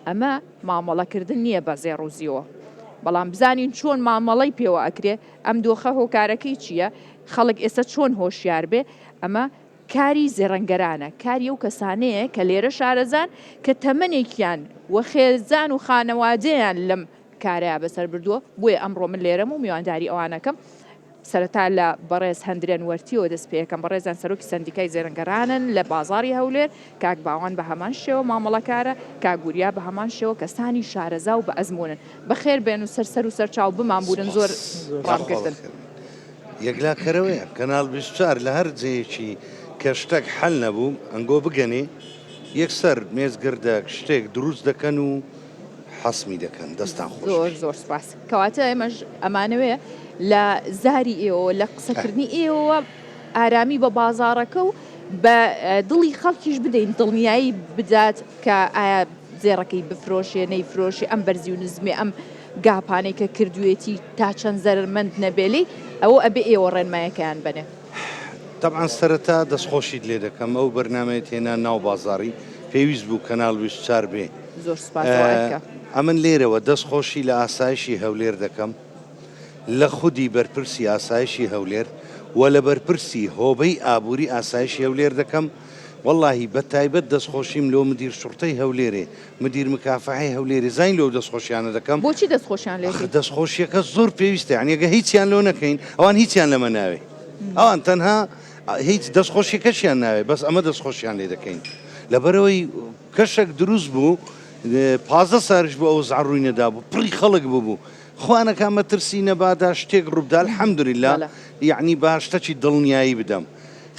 ئەمە مامەڵەکردن نییە بە زێڕوزیەوە بەڵام بزانین چۆن مامەڵەی پێوە ئەکرێ ئەم دۆخە هۆکارەکەی چییە خەڵک ئێستا چۆن هۆشیار بێ ئەمە کاری زێڕەنگەرانە کاری ئەو کەسانەیە کە لێرە شارەزان کە تەمەنێکیان وە خێزان و خانەوادەیان لەم کارەیە بەسەر بردووە بۆیە ئەمڕۆ من لێرەم و میوانداری ئەوانەکەم سەرەتا لە بەڕێز هەندرێن وەرتیەوە دەست پێەکەم بەڕێزان سەرۆکی سندیکای زێڕەنگەرانن لە بازاڕی هەولێر کاک باوان بە هەمان شێوە مامەڵەکارە کاگوریا بە هەمان شێوە کەسانی شارەزا و بە ئەزمونن بەخێر بێن و سەر و سەرچاو بمان بوورن زۆر ڕامکردن یەکلاکەرەوەیە کەناڵ 24 لە هەر جەیەکی کە شتێک حەل نەبوو ئەنگۆ بگەنێ یەکسەر مێزگردەك شتێک دروست دەکەن و حەسمی دەکەن دەستان خۆش زۆر سپاس کەواتە ئێمەش ئەمانەوەیە لە زاری ئێوە لە قسەکردنی ئێوە ئارامی بە بازاڕەکە و بە دڵی خەڵکیش بدەین دڵنیایی بدات کە ئایا زێڕەکەی بفرۆشێ نەیفرۆشی ئەم بەرزی و نزمێ ئەم گاپانەی کە کردوێتی تا چەند زەرمەند نەبێلی ئەوە ئەبێ ئێوە ڕێنمایەکەیان بنێ طبعا سەرەتا دەستخۆشیت لێ دەکەم ئەو بەرنامەیە تێنا ناو بازاڕی پێویست بوو کەناڵ 24 بێ زۆر سپاسەوە ئەمن لێرەوە دەستخۆشی لە ئاسایشی هەولێر دەکەم لە خودی بەرپرسی ئاسایشی هەولێر و لە بەرپرسی هۆبەی ئابووری ئاسایشی هەولێر دەکەم واللهی بە تایبەت دەستخۆشیم لەو مدیر شوڕتەی هەولێرێ مدیر مکافحەی هەولێرێ زین لەو دەستخۆشیانە دەکەم بۆچی دەستخۆشیان لێ دەستخۆشیەکە زۆر پێویستە یعنیەگە هیچیان لەو نەکەین ئەوان هیچیان لەمە ناوێ ئەوان تەنها هیچ دەستخۆشیەکەشیان ناوێ بەس ئەمە دەستخۆشیان لێ دەکەین لەبەرەوەی کەشێک دروست بوو 15 ساڵش بوو ئەو زعڕووی نەدا بوو پڕی خەڵک بوو خوانەکە مەترسی نەبادا شتێک ڕووبدا الحەمدولله یعنی باشتەکی دڵنیایی بدەم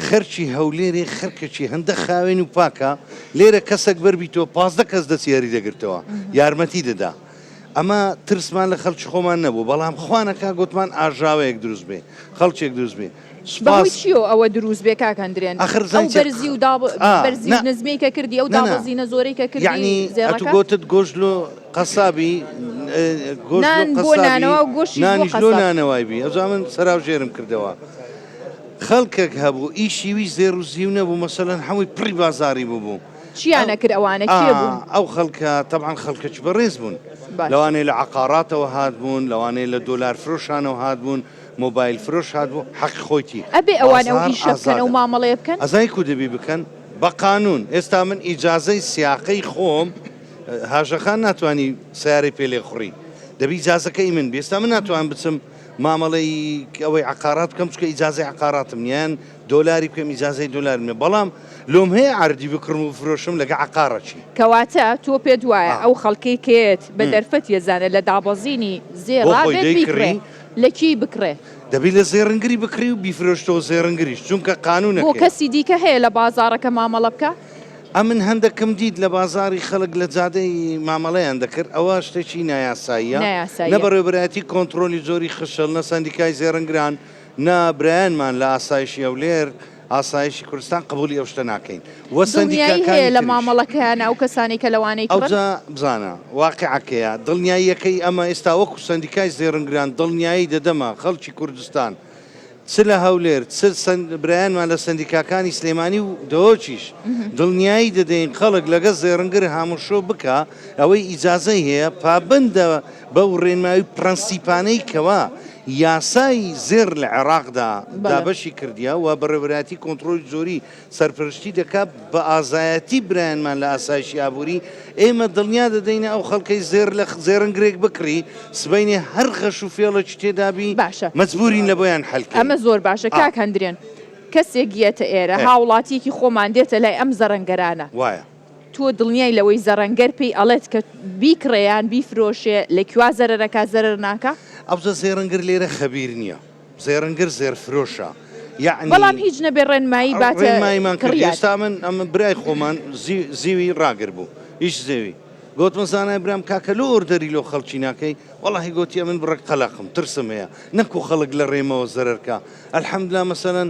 خەرچی هەولێرێ خەرکەکی هەندە خاوێن و پاکە لێرە کەسێک بەربیتەوە 15 کەس دەسیێری دەگرتەوە یارمەتی دەدا ئەمە ترسمان لە خەڵکی خۆمان نەبوو بەڵام خوانەکە گوتمان ئاژاوەیەک دروست بێ خەڵکێک دروست بێ چیۆ ئەوە دروست بێ کاکەندرێن بەرزی و بەرزی نزمی کە کردی ئەو دابەزینە زۆرەی کە کردی یعنی گوتت گۆشت و قەسابی نانیش لۆ نانەوای بی ئەوزا من سەراوژێرم کردەوە خەڵکێک هەبوو ئیشی وی زێر و زیو نەبوو مەسەلەن هەمووی پڕی بازاری بوو چیانە کرد ئەوانە کێ بوون ئەو خەڵکە طبعا خەڵکەی بەڕێز بوون لەوانەیە لە عقاراتەوە هات بوون لەوانەیە لە دۆلار فرۆشانەوە هات بوون مۆبایل فرۆش هات بوو حەق خۆیتی ئەبێ ئەوانە ئەو ئیشە بکەن ئەو مامەڵەیە بکەن ئەزای کو دەبی بکەن بە قانون ئێستا من ئیجازەی سیاقەی خۆم هاژەخان ناتوانانی سیارەی پێ لێ خوڕی دەبی ئیجازەکەی من بێستا من ناتوان بچم مامەڵەی ئەوەی عقارات بکەم چکە ئیجازەی عقاراتم نیان دۆلاری بکەم ئیجازەی دۆلار منێ بەڵام لۆم هەیە عەردی بکڕم و فرۆشم لەگە عقارەچی کەواتە تۆ پێت وایە ئەو خەڵکەی کێت بە دەرفەت ێزانە لە دابەزینی زێڕا بێت بیکڕێ لە کی بکڕێ دەبی لە زێڕنگری بکڕی و بیفرۆشتەوە زێڕنگریش چونکە قانونە بۆ کەسی دیکە هەیە لە بازارەکە مامەڵە بکە ئەمن هەندێکم دیت لە بازاری خەڵک لە جادەی مامەڵەیان دەکرد ئەوە شتێکی نایاساییە نە بەڕێوەبەرایەتی کۆنتترۆلی زۆری خشەل نە سندیکای زێڕنگران نە برایانمان لە ئاسایشی هەولێر ئاسایشی کوردستان قبولی ئەو شتە ناکەین وە سندیکەکە لە مامەڵەکەیانە ئەو کەسانی کە لەوانەی ئەوجا بزانە واقعەکەیە دڵنیاییەکەی ئەمە ئێستا وەکو سندیکای زێڕنگران دڵنیایی دەدەمە خەڵکی کوردستان چ لە هەولێر برایانمان لە سندیکاکانی سلێمانی و دۆچیش دڵنیایی دەدەین خەڵک لەگە زێڕنگر هاموشۆ بکە ئەوەی ئیجازەی هەیە پابندە بەو ڕێنماوی پرەنسیپانەی کەوا یاسای زێر لە عێراقدا دابەشی کردیا و بەڕێوەبەرایەتی کۆنتترۆلی زۆری سەرپەرشتی دەکات بە ئازایەتی برایانمان لە ئاسایشی ئابووری ئێمە دڵنیا دەدەینە ئەو خەڵکەی زێر لە زێڕنگرێک بکڕی سبەینێ هەر خەش و فێڵە تێدابی باشە مەجبورین لە بۆیان حەلکە ئەمە زۆر باشە کاک هەندرێن کەسێک گیەتە ئێرە هاوڵاتیەکی خۆمان دێتە لای ئەم زەڕەنگەرانە وایە تۆ دڵنیای لەوەی زەڕەنگەر پێی ئەڵێت کە بیکڕێیان بیفرۆشێ لە کوا زەرەرەکە زەرەر ناکە ئەوزە زێڕنگر لێرە خەبیر نییە زێڕنگر زێرفرۆشە بەڵام هیچ نەبێ ڕێنمایی باتەمایمان کرد ئێستا من ئەمە برای خۆمان زیوی ڕاگر بوو هیچ زێوی گوتمە زانای برام کاکە لۆ ئۆردەری لۆ خەڵکی ناکەی وەڵی گوتیە من بڕێک قەلەقم ترسم هەیە نەکو خەڵک لە ڕێمەوە زەرەرکە ئەلحەمدولیلا مەسەلەن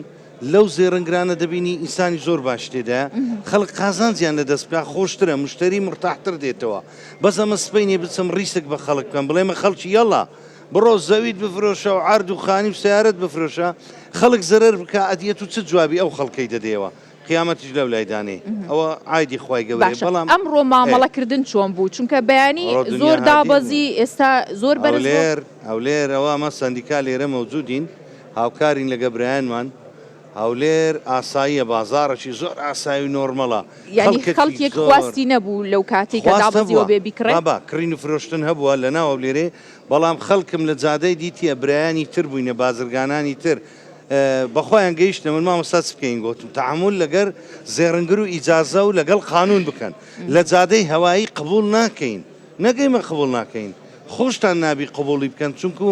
لەو زێڕنگرانە دەبینی ئینسانی زۆر باش تێدایە خەڵک قازانجیان لە دەست پێ خۆشترە مشتری مرتاحتر دێتەوە بەس ئەمە سبەینێ بچم ڕیسک بە خەڵک بکەم بڵێمە خەڵکی یەڵا بڕۆ زەویت بفرۆشە و عرد و خانی و سیارەت بفرۆشە خەڵک زەرەر بکە ئەدیەت و چ جوابی ئەو خەڵکەی دەدەیەوە قیامەتیش لەو لایدانێ ئەوە ئایدی خی گەورەی بەڵام ئەمڕۆ مامەڵەکردن چۆن بوو چونکە بەیانی زۆر دابەزی ئێستا زۆر بەرلێر هەولێر ئەوە ئەمە سندیکا لێرە مەوجودین هاوکارین لەگە برایانمان هەولێر ئاساییە بازارەی زۆر ئاسایی نۆرمەڵە یعنی خەڵکێک خواستی نەبوو لەو کاتێک کە دابەزیەوە بێ بیکڕێ با کڕین و فرۆشتن هەبووە لە ناوە لێرێ بەڵام خەڵکم لە جادەی دیتیە برایانی تر بووینە بازرگانانی تر بەخۆیان گەیشتە من مامۆستا چ بکەین گوتم تەحمل لەگەر زێڕنگر و ئیجازە و لەگەڵ قانون بکەن لە جادەی هەوایی قبول ناکەین نەگەیمە قبول ناکەین خۆشتان نابی قبولی بکەن چونکو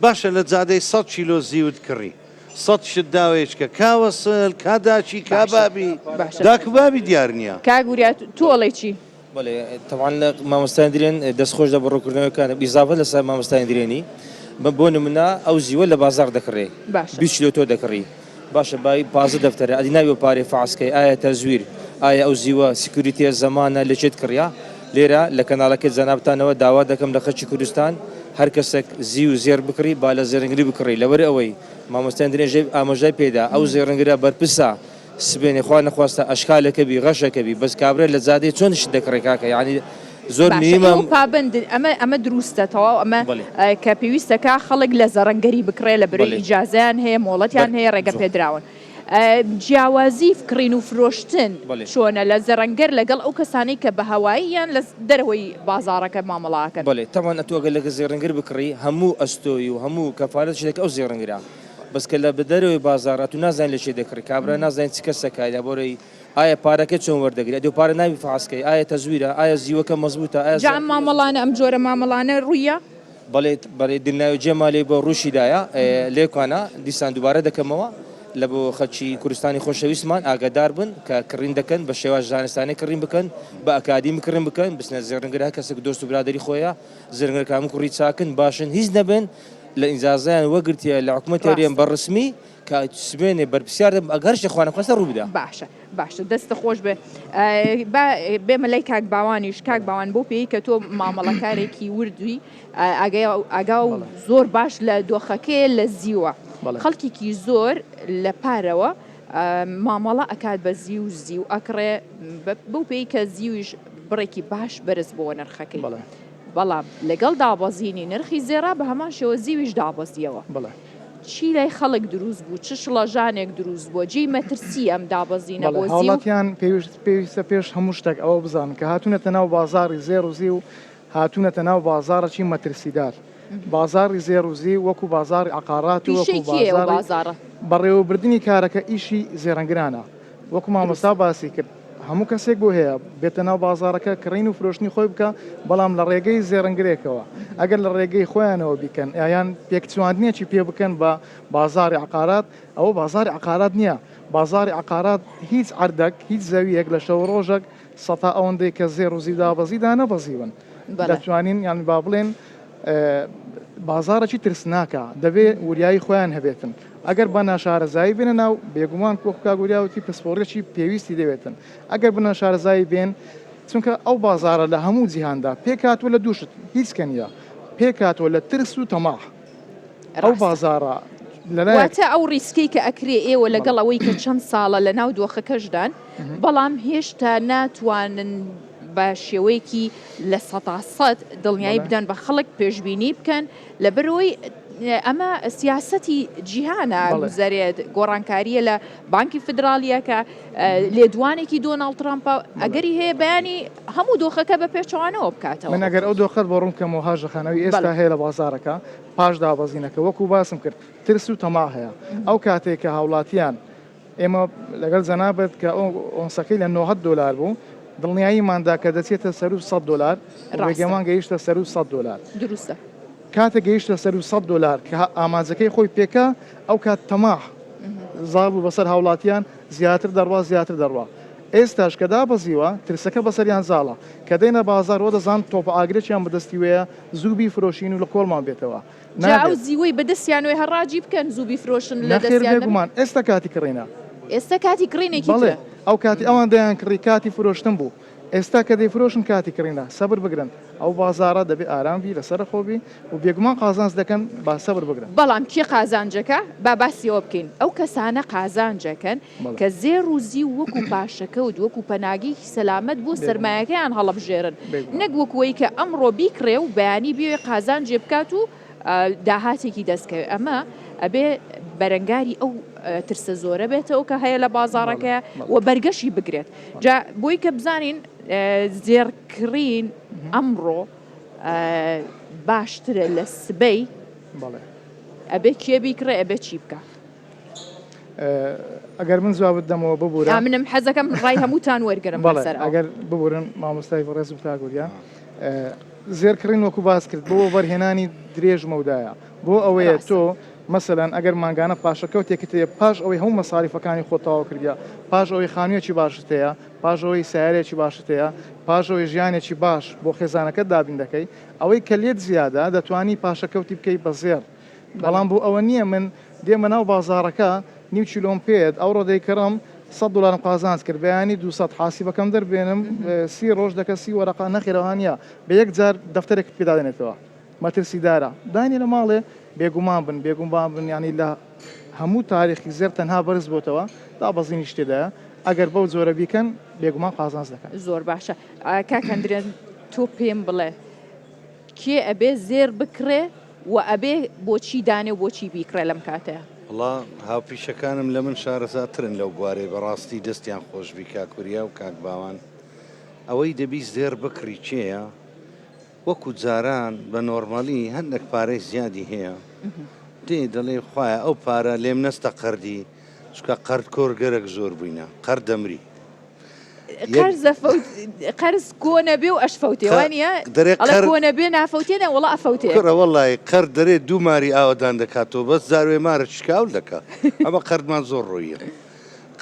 باشە لە جادەی 100 کیلۆ زیوت کڕی 100 شت داوێچکە کاوەسل کاداچی کابابی داکبابی دیار نییە کاگوریات تۆڵێ چی؟ بەێ تەوان لە مامۆستای درێن دەستخۆش لە بەڕۆکردنەوەکانە بیزافە لەسەر مامۆستای درێنی بۆ نمونە ئەو زیوە لە بازار دەکڕێ 20 کیلۆ تۆ دەکڕی باشە بای پازە دەفتەرە ئەدی ناوی پارێ فعسکەی ئایا تەزویر ئایا ئەو زیوە سکیوریتیە زەمانە لەچێت کڕیا لێرە لە کەناڵەکەی جەنابتانەوە داوا دەکەم لە خەڵکی کوردستان هەر کەسێک زی و زێر بکڕی با لە زێرنگری بکڕی لەوەر ئەوەی مامۆستای درێژەی ئاماژای پێدا ئەو زێڕنگرە بەرپرسە سبێنێ خوا نەخواستە ئەشکالەکەبی ڕەشەکەبی بەس کابرێت لە زادەی چۆنش دەکڕێ کاکە یعنی زۆر نیمە پابند ئەمە دروستەتەوە ئەمە کە پێویستەکە خەڵک لە زەڕەنگەری بکڕێ لە برۆی ئیجازیان هەیە مۆڵەتیان هەیە ڕێگە پێدراون جیاوازی فکڕین و فرۆشتن چۆنە لە زەڕەنگەر لەگەڵ ئەو کەسانی کە بە هەوایی یان لە دەرەوەی بازارەکە مامەڵاکەن بڵێ تەوان ئەتووەگە لەگە زێڕەنگر بکڕی هەموو ئەستۆی و هەموو کەفاەت شتێک ئەو زێڕەنگرا بەسکە لە بدەرەوەی بازارات و نازان لە چێ دەکڕی کابرا نازان چ کەسەکە لە بۆرەی ئایا پارەکە چۆن وەردەگری دو پارە ناوی فعسکەی ئایا تەزویرە ئایا زیوەکە مەزبوطە ئایا جا مامەڵانە ئەم جۆرە مامەڵانە ڕوویە بەڵێ دلناوی جێماڵێ بۆ ڕووشیدایە لێکوانە دیسان دووبارە دەکەمەوە لە بۆ خەڵکی کوردستانی خۆشەویستمان ئاگادار بن کە کڕین دەکەن بە شێواز زانستانی کڕین بکەن بە ئەکادیمی کڕین بکەن بستنە زێڕنگرا کەسێک دۆست و برادری خۆیە زێڕنگەرکان کوڕی چاکن باشن هیچ نەبن لە ئینجازیان وەگرتیە لە حکوومەتێریان بەڕسمی کە سبێنێ بەرپسیار ئەگەرشی خوانە خواستە ڕوو بدە باشە دەستە خۆش بێ بێمە لای کاک باوانیش کاک باوان بۆ پێی کە تۆ مامەڵەکارێکی وردوی ئاگا و زۆر باش لە دۆخەکەی لە زیوە خەڵکێکی زۆر لە پارەوە مامەڵە ئەکات بە زی و ئەکڕێ بۆ پێی کە زیویش بڕێکی باش بەرز بۆ نرخەکەی بەڵام لەگەڵ دابەزینی نرخی زێرا بە هەمان شێوە زیویش دابەزیەوە چی لای خەڵک دروست بوو چ شڵەژانێک دروست بووە جێی مەترسی ئەم دابەزینە بۆ هاوڵاتیان پێویستە پێش هەموو شتێک ئەوە بزانن کە هاتوونەتە ناو بازاری زێر و زی و هاتوونەتە ناو بازارەکی مەترسیدار بازاری زێر و زی وەکو بازاری عقارات و وەکو بازارە بەڕێوەبردننی کارەکە ئیشی زێڕەنگرانە وەکو مامۆستا باسی کرد هەموو کەسێک بۆ هەیە بێتە ناو بازارەکە کڕین و فرۆشتنی خۆی بکە بەڵام لە ڕێگەی زێڕەنگرێکەوە ئەگەر لە ڕێگەی خۆیانەوە بیکەن یان پێکچواننیەکی پێ بکەن بە بازاری عقارات ئەوە بازاری عقارات نییە بازاری عقارات هیچ عەردەک هیچ زەویەک لە شەو ڕۆژێک سەتا ئەوەندەی کە زێر و زی دابەزیدا نەبەزیون دەتوانین یان با بڵێن بازارێکی ترسناکە دەبێت وریایی خۆیان هەبێتن ئەگەر بە ناشارەزایی بێنە ناو بێگومان کۆکاگوریاوتی پسپۆڕێکی پێویستی دەوێتن ئەگەر بە ناشارەزایی بێن چونکە ئەو بازارە لە هەموو جیهاندا پێکاتوە لە دووشت هیچ کەنیە پێکاتوە لە ترس و تەماح ئەو بازارە واتە ئەو ڕیسکەی کە ئەکرێ ئێوە لەگەڵ ئەوەی کە چەند ساڵە لە ناو دۆخەکەشدان بەڵام هێشتا ناتوانن بە شێوەیەکی لە 100% دڵنیایی بدەن بە خەڵک پێشببینی بکەن لە بەرەوەی ئەمە سیاسەتی جیهانە گوزارێت گۆڕانکاریە لە بانکی فدرالیە کە لێدوانێکی دۆناڵد ترامپە ئەگەری هەیە بەیانی هەموو دۆخەکە بە پێچوانەوە بکاتەوە من ئەگەر ئەو دۆخەت بۆ ڕوونکەمەوە هاژەخانەوەی ئێستا هەیە لە بازارەکە پاش دابەزینەکە وەکو باسم کرد ترس و تەما هەیە ئەو کاتێک کە هاوڵاتیان ئێمە لەگەڵ جەنابەت کە ئۆنسەکەی لە 90 دلار بوو دڵنیاییماندا کە دەچێتە سەر و 100 دلار ڕێگەمان گەیشتە سەر و 100 دلار دروستە کاتە گەیشتە سەر و 100 دلار کە ئامانجەکەی خۆی پێکە ئەو کات تەماح زاڵ بوو بەسەر هاوڵاتیان زیاتر دەڕوا ئێستاش کە دابەزیوە ترسەکە بەسەریان زاڵە کە دێنە بازار وە دەزان تۆپە ئاگرێکیان بەدەستی وەیە زووبی فرۆشین و لە کۆڵمان بێتەوە ئەو زیوەی بەدەستیانوێ هەڕاجی بکەن زووبی فرۆشن لە دەستیانمان ئێستا کاتی کڕینە ئێستا کاتی کڕینێکی ئەو کاتی ئەوان دەیان کڕی کاتی فرۆشتن بوو ئێستا کە دەیفرۆشن کاتی کڕینە سەبر بگرن ئەو بازارە دەبێت ئارامبی لەسەر خۆبی و بێگومان قازانج دەکەن با سەبر بگرن بەڵام کی قازانجەکە با باسیەوە بکەین ئەو کەسانە قازانجەکەن کە زێر و زی وەکو پاشەکەوت وەکو پەناگەیەکی سەلامەت بۆ سەرمایەکەیان هەڵەبژێرن نەک وەکوەی کە ئەمڕۆ بیکڕێ و بەیانی بێ قازانجێ بکات و داهاتێکی دەستکەوێت ئەمە ئەبێ بەرەنگاری ئەو ترسە زۆرە بێتەوە کە هەیە لە بازارەکە و بەرگەشی بگرێت جا بۆی کە بزانین زێرکڕین ئەمڕۆ باشترە لە سبەی ئەبێ کێ بیکڕێ ئەبێ چی بکە ئەگەر من جوابت دەمەوە ببوورە منم حەزەکەم ڕای هەمووتان وەرگرم بەسەر ئەگەر ببورن مامۆستای ڕێز و تاگووریا زێرکردن وەکو باس کرد بۆ وەرهێنانی درێژ مەودایە بۆ ئەوەیە تۆ مەسەلەن ئەگەر ماگانە پاشەکەوتێکت هەیە پاش ئەوەی هەموو مەساریفەکانی خۆتەواو کردیا پاش ئەوەی خانوویەکی باشت هەیە پاش ئەوەی سیارێکی باشت هەیە پاش ئەوەی ژیانێکی باش بۆ خێزانەکەت دابین دەکەی ئەوەی کە لێت زیادە دەتوانی پاشەکەوتی بکەی بە زێر بەڵام بۆ ئەوە نییە من دێمە ناو بازارەکە نیو چیلۆم پێت ئەو ڕۆدەی کڕم $100 قازانج کرد بەیانی 200 حاسیبەکەم دەربێنم 30 ڕۆژ دەکە 30 وەرەقا نەخێرەوانە بە یەک جار دەفتەرێک پێدادێنێتەوە مەترسیدارە دانی لە ماڵێ بێگومان بن ینی لە هەموو تاریخی زێر تەنها بەرز بۆتەوە تا بەزینی شتێدایە ئەگەر بەو زۆرە بیکەن بێگومان قازانج دەکەن زۆر باشە کاکەندرێن تۆ پێم بڵێ کێ ئەبێ زێر بکڕێ و ئەبێ بۆچی دانێ و بۆچی بیکڕێ لەم کاتەیە وڵا هاوپیشەکانم لە من شارەزاترن لەو بوارەی بەڕاستی دەستیان خۆشبی کاکوریا و کاک باوان ئەوەی دەبی زێر بکڕی چێە وەکو جاران بە نۆرمالی هەندێک پارەی زیادی هەیە دێ دەڵێ خوایە ئەو پارە لێم نەستە قەردی چکە قەرد کۆرگەرەك زۆر بووینە قەرد دەمری قەرز کۆنە بێ و ئەشفەوتێوانە کۆنە بێ نافەوتێنە وڵا ئەفەوتێ وەڵی قەرد دەرێت دووماری ئاوەدان دەکاتەوە بەس زاروێ مارە چکاول دەکات ئەمە قەردمان زۆر ڕۆیە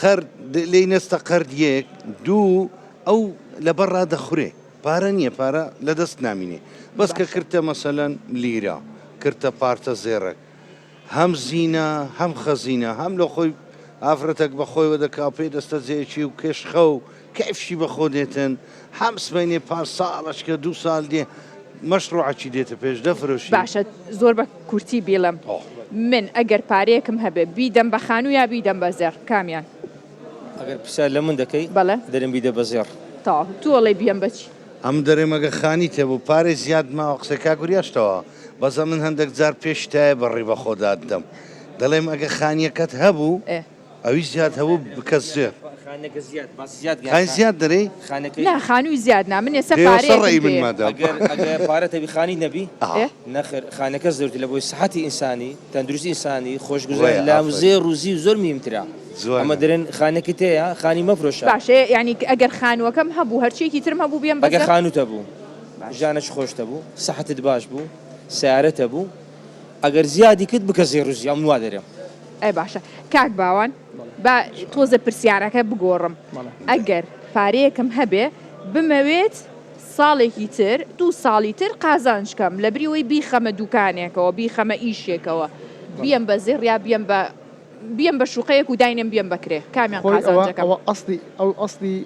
قەرد لێی نەستە قەرد یەک دوو ئەو لەبەر ڕادەخورێ پارە نییە پارە لە دەست نامینێ بەس کە کردتە مەسەلەن لیرە کردتە پارتە زێڕێک هەم زینە هەم خەزینە هەم لە خۆی ئافرەتێک بەخۆیەوە دەکا پێی دەستە جێکی و کێشخە و کەفشی بەخۆ دێتن هەم سبەینێ پار ساڵشکە 2 ساڵ دێ مەشروعەکی دێتە پێش دەفرۆشی باشە زۆر بە کورتی بیڵم من ئەگەر پارەیەکم هەبێ بیدەم بە خانوو یا بیدەم بە زێر کامیان ئەگەر پرسیار لە من دەکەی بەڵێ دەرم بیدە بە زێر تا تووەڵێ بیەم بچی ئەم دەرێمەگە خانی تێبوو پارێ زیاد ماوە قسە کاگوریاشتەوە بەزە من هەندێک جار پێشتایە بەڕێ بە خۆدات دەم دەڵێم ئەگە خانیەکەت هەبوو ئەوی زیاد هەبوو بکە زێر زیاد دەرێ خانووی زیاد نا من ێستا پارەتەبی خانی نەبی نەخێر خانەکە زۆرتی لە بۆی سەحەتی ئینسانی تەندروستی ئینسانی خۆشگوزار لام زێر ڕوزی زۆر میمترا ئەمە دەرێن خانەکە تەیە خانی مەفرۆشە باشێ ینی ئەگەر خانووەکەم هەبوو هەرچێکی ترم هەبوو بێم بەگە خانوتە بوو ژانش خۆشتە بوو سەحەتت باش بوو سیارەتە بوو ئەگەر زیادی کرد بکە زێر ڕوزی ئەم وا دەرێم ئەی باشە کاک باوان بە تۆزە پرسیارەکە بگۆڕم ئەگەر پارەیەکم هەبێ بمەوێت ساڵێکی تر 2 ساڵی تر قازانجکەم لە بریەوەی بیخەمە دوکانێکەوە بیخەمە ئیشێکەوە بیەم بە زێر یا بیەم بە شوقەیەک و داینم بیەم بکرێ کامیان قازانجەکەم ئەسلی